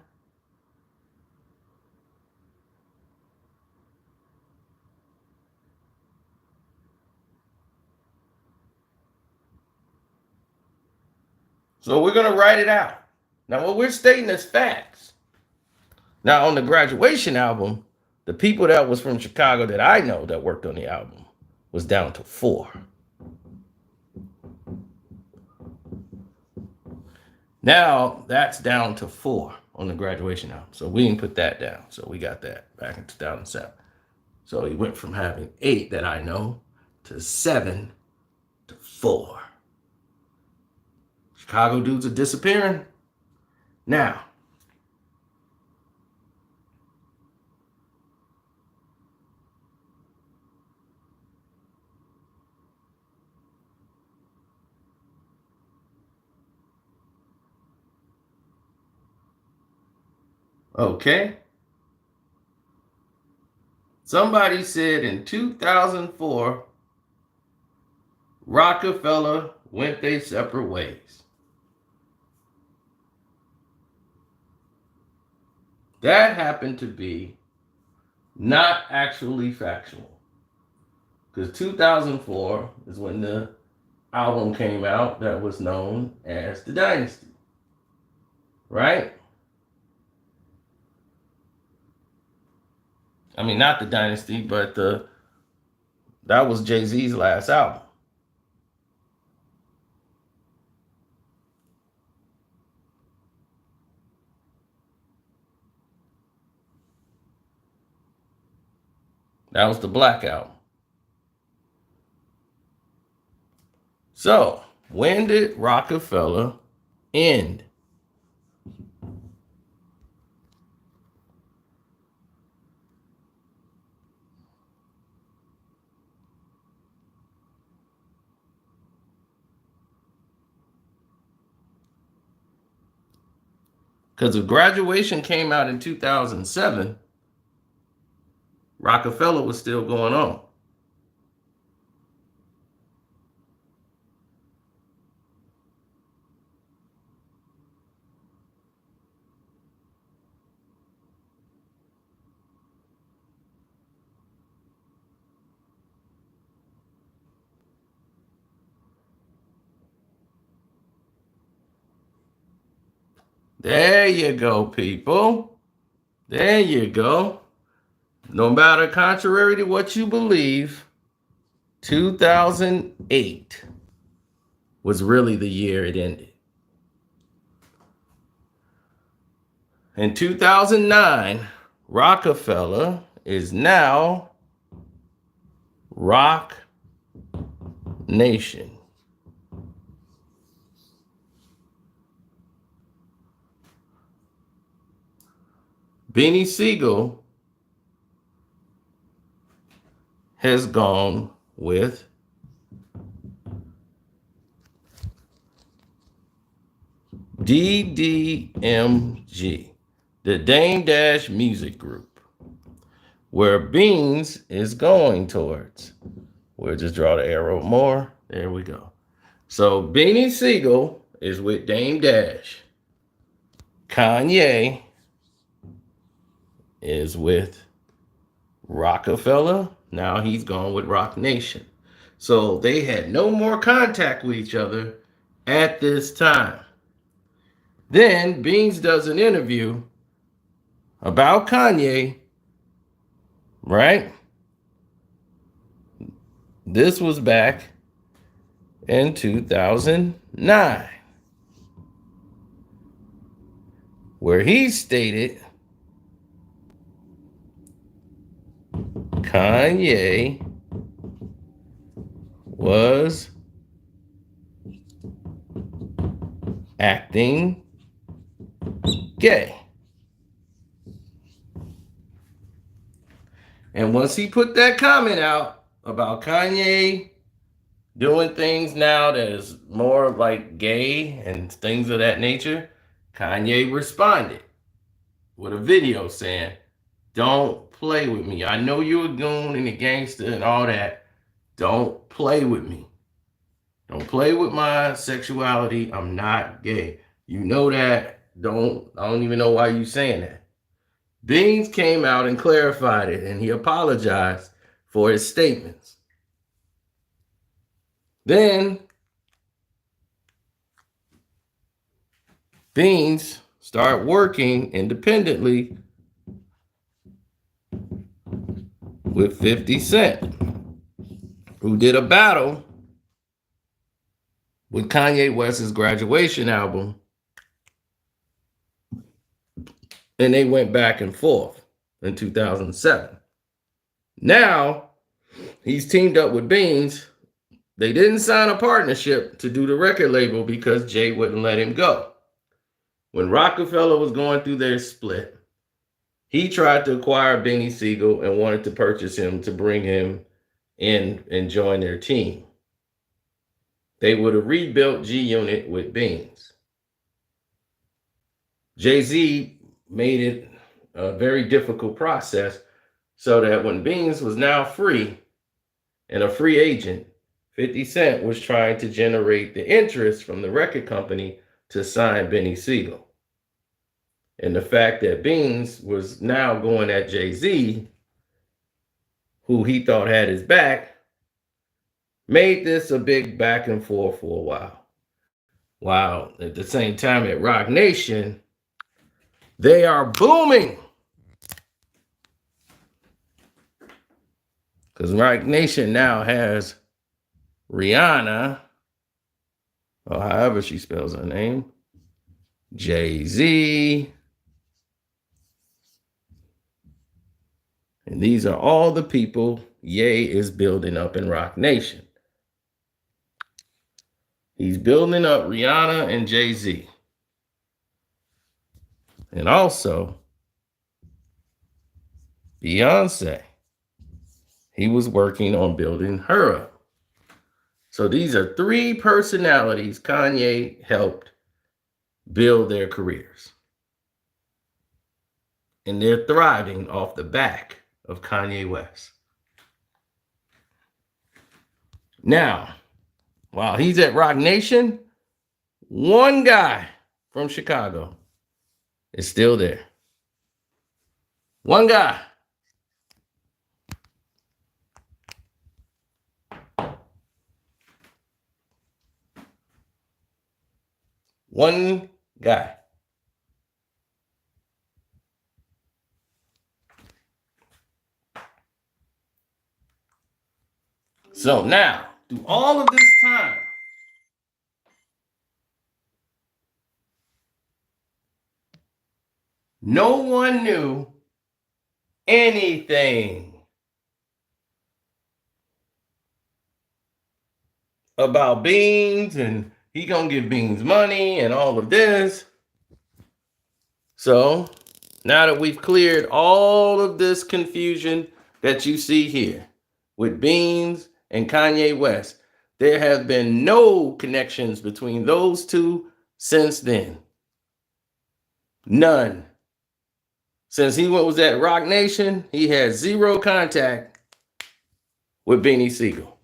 So we're going to write it out. Now, what we're stating is facts. Now, on the graduation album, the people that was from Chicago that I know that worked on the album was down to 4. Now that's down to 4 on the graduation album. So we didn't put that down. So we got that back in 2007. So he went from having 8 that I know to 7 to 4. Chicago dudes are disappearing. Now, okay. Somebody said in 2004, Rockefeller went their separate ways. That happened to be not actually factual. Because 2004 is when the album came out that was known as The Dynasty. Right? I mean, not The Dynasty, but that was Jay-Z's last album. That was the Black Album. So, when did Rockefeller end? Because if Graduation came out in 2007, Rockefeller was still going on. There you go, people. There you go. No matter contrary to what you believe, 2008 was really the year it ended. In 2009, Rockefeller is now Rock Nation. Beanie Sigel has gone with DDMG, the Dame Dash Music Group, where Beans is going towards. We'll just draw the arrow more. There we go. So Beanie Sigel is with Dame Dash. Kanye is with Rockefeller. Now he's gone with Rock Nation. So they had no more contact with each other at this time. Then Beans does an interview about Kanye, right? This was back in 2009, where he stated Kanye was acting gay. And once he put that comment out about Kanye doing things now that is more like gay and things of that nature, Kanye responded with a video saying, "Don't play with me. I know you're a goon and a gangster and all that. Don't play with me. Don't play with my sexuality. I'm not gay. You know that. I don't even know why you saying that." Beans came out and clarified it, and he apologized for his statements. Then Beans started working independently with 50 Cent, who did a battle with Kanye West's Graduation album And they went back and forth in 2007. Now he's teamed up with Beans. They didn't sign a partnership to do the record label because Jay wouldn't let him go. When Rockefeller was going through their split, he tried to acquire Beanie Sigel and wanted to purchase him to bring him in and join their team. They would have rebuilt G Unit with Beans. Jay-Z made it a very difficult process so that when Beans was now free and a free agent, 50 Cent was trying to generate the interest from the record company to sign Beanie Sigel. And the fact that Beans was now going at Jay-Z, who he thought had his back, made this a big back and forth for a while. While at the same time at Roc Nation, they are booming. Because Roc Nation now has Rihanna, or however she spells her name, Jay-Z. And these are all the people Ye is building up in Roc Nation. He's building up Rihanna and Jay-Z. And also, Beyonce. He was working on building her up. So these are three personalities Kanye helped build their careers. And they're thriving off the back of Kanye West. Now, while he's at Roc Nation, one guy from Chicago is still there. One guy. One guy. So now, through all of this time, no one knew anything about Beans, and he gonna give Beans money and all of this. So now that we've cleared all of this confusion that you see here with Beans and Kanye West, there have been no connections between those two since then. None. Since he was at Roc Nation, he had zero contact with Beanie Sigel.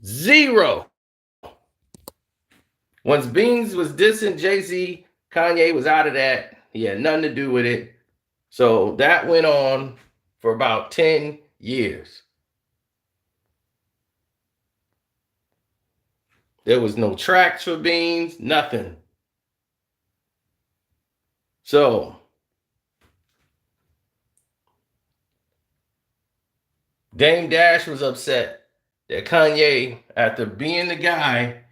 Zero. Once Beans was dissing Jay-Z, Kanye was out of that. He had nothing to do with it. So that went on for about 10 years. There was no tracks for Beans, nothing. So Dame Dash was upset that Kanye, after being the guy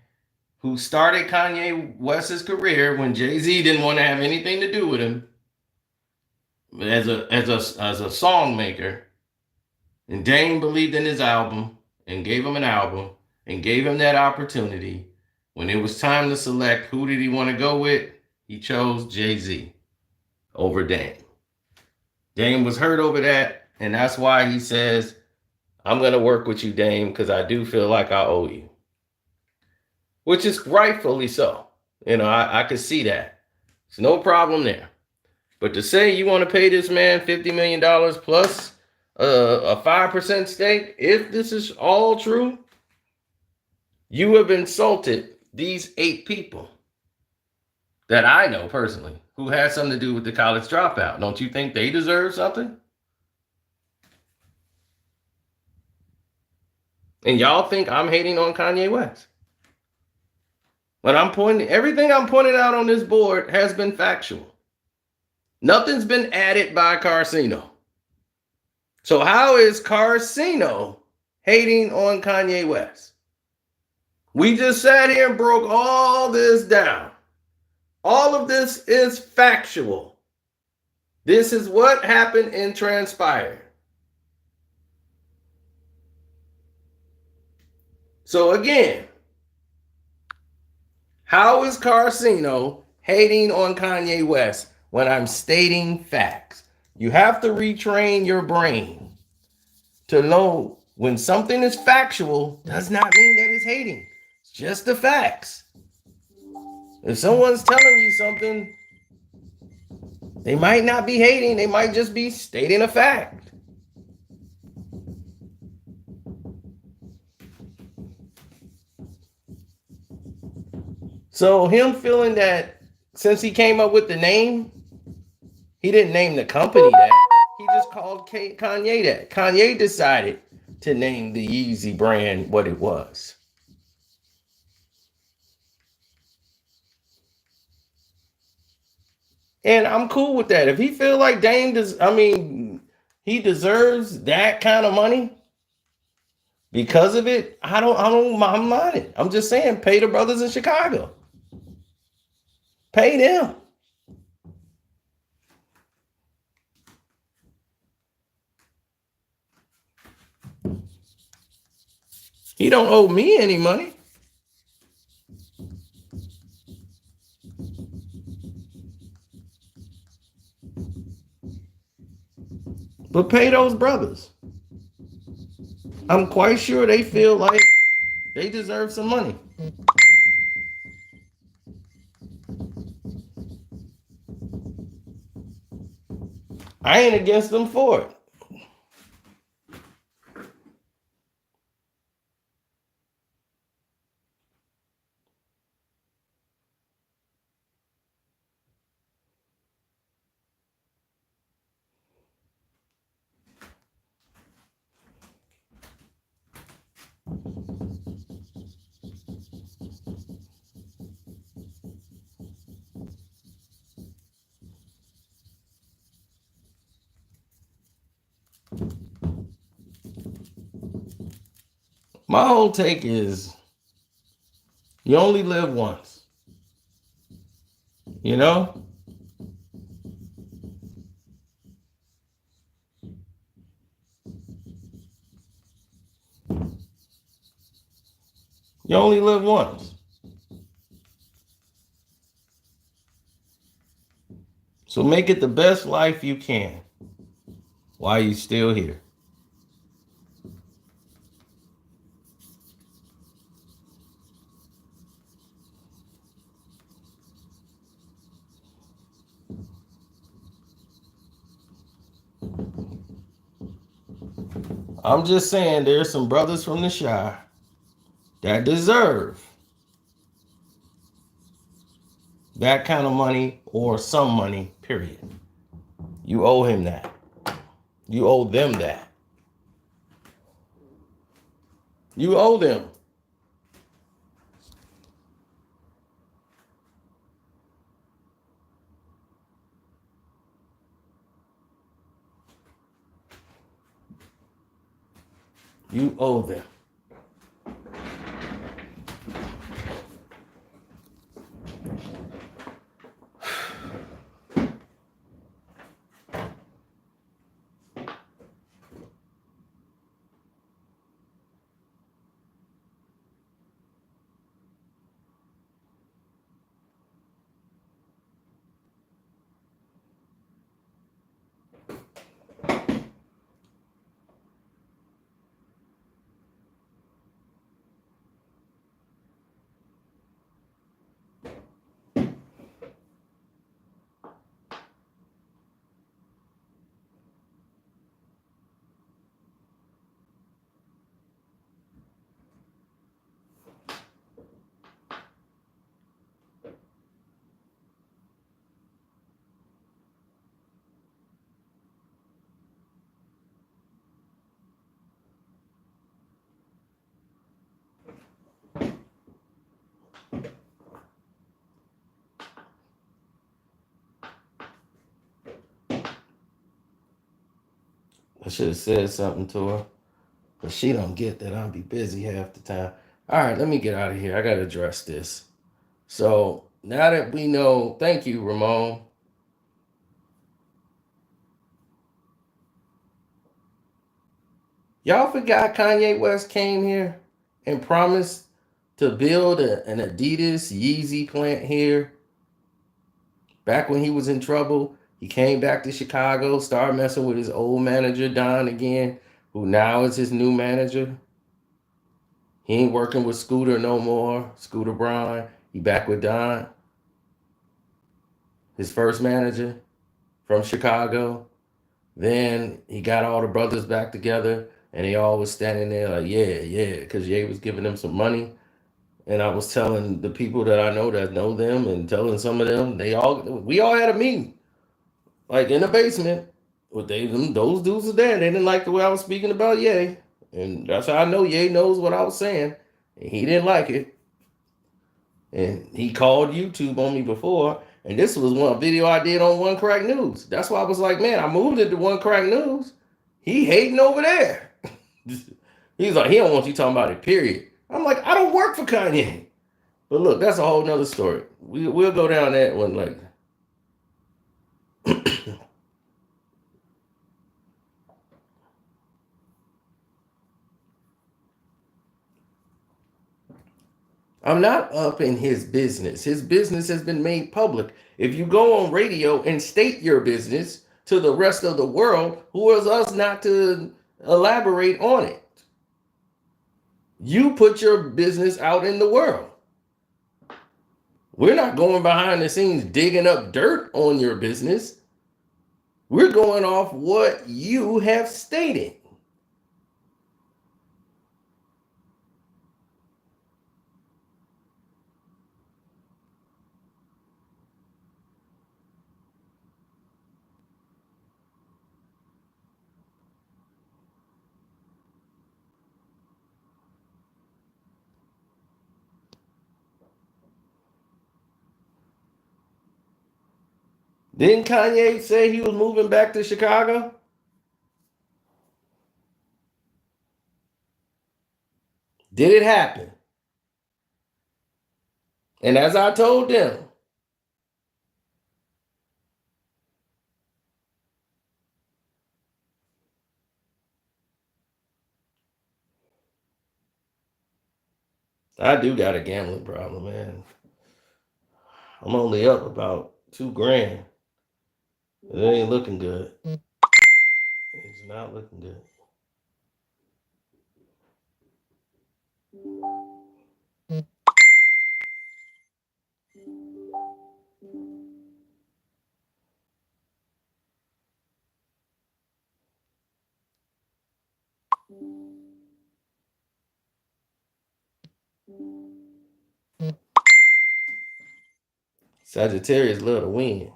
who started Kanye West's career when Jay-Z didn't want to have anything to do with him as a song maker, and Dame believed in his album and gave him an album and gave him that opportunity. When it was time to select who did he want to go with, he chose Jay-Z over Dame. Dame was hurt over that, and that's why he says, I'm going to work with you, Dame, because I do feel like I owe you. Which is rightfully so. You know, I could see that. It's no problem there. But to say you want to pay this man $50 million plus a 5% stake, if this is all true, you have insulted these 8 people that I know personally who had something to do with the college dropout. Don't you think they deserve something? And y'all think I'm hating on Kanye West? But everything I'm pointing out on this board has been factual. Nothing's been added by Carcino. So how is Carcino hating on Kanye West? We just sat here and broke all this down. All of this is factual. This is what happened and transpired. So again, how is Carcino hating on Kanye West when I'm stating facts? You have to retrain your brain to know when something is factual does not mean that it's hating. It's just the facts. If someone's telling you something, they might not be hating, they might just be stating a fact. So him feeling that since he came up with the name, he didn't name the company that. He just called Kanye that. Kanye decided to name the Yeezy brand what it was. And I'm cool with that. If he feel like Dame he deserves that kind of money because of it, I'm not it. I'm just saying, pay the brothers in Chicago. Pay them. He don't owe me any money. But pay those brothers. I'm quite sure they feel like they deserve some money. I ain't against them for it. My whole take is you only live once. You know? You only live once. So make it the best life you can while you're still here. I'm just saying there's some brothers from the Shire that deserve that kind of money or some money, period. You owe him that. You owe them that. You owe them. You owe them. I should have said something to her, but she don't get that I'll be busy half the time. All right, let me get out of here. I got to address this. So now that we know, thank you, Ramon. Y'all forgot Kanye West came here and promised to build an Adidas Yeezy plant here back when he was in trouble. He came back to Chicago, started messing with his old manager, Don, again, who now is his new manager. He ain't working with Scooter no more, Scooter Braun. He back with Don, his first manager from Chicago. Then he got all the brothers back together, and they all was standing there like, yeah, yeah, because Ye was giving them some money. And I was telling the people that I know that know them, and telling some of them, we all had a meeting, like in the basement. With those dudes was there. They didn't like the way I was speaking about Ye, and that's how I know Ye knows what I was saying. And he didn't like it, and he called YouTube on me before. And this was one video I did on One Crack News. That's why I was like, man, I moved it to One Crack News. He hating over there. He's like, he don't want you talking about it, period. I'm like, I don't work for Kanye. But look, that's a whole nother story. We'll go down that one later. I'm not up in his business. His business has been made public. If you go on radio and state your business to the rest of the world, who is us not to elaborate on it? You put your business out in the world. We're not going behind the scenes digging up dirt on your business. We're going off what you have stated. Didn't Kanye say he was moving back to Chicago? Did it happen? And as I told them, I do got a gambling problem, man. I'm only up about $2,000. It ain't looking good. It's not looking good. Sagittarius love to win.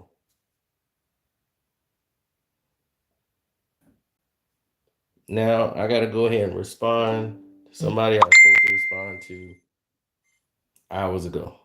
Now I gotta go ahead and respond to somebody I was supposed to respond to hours ago.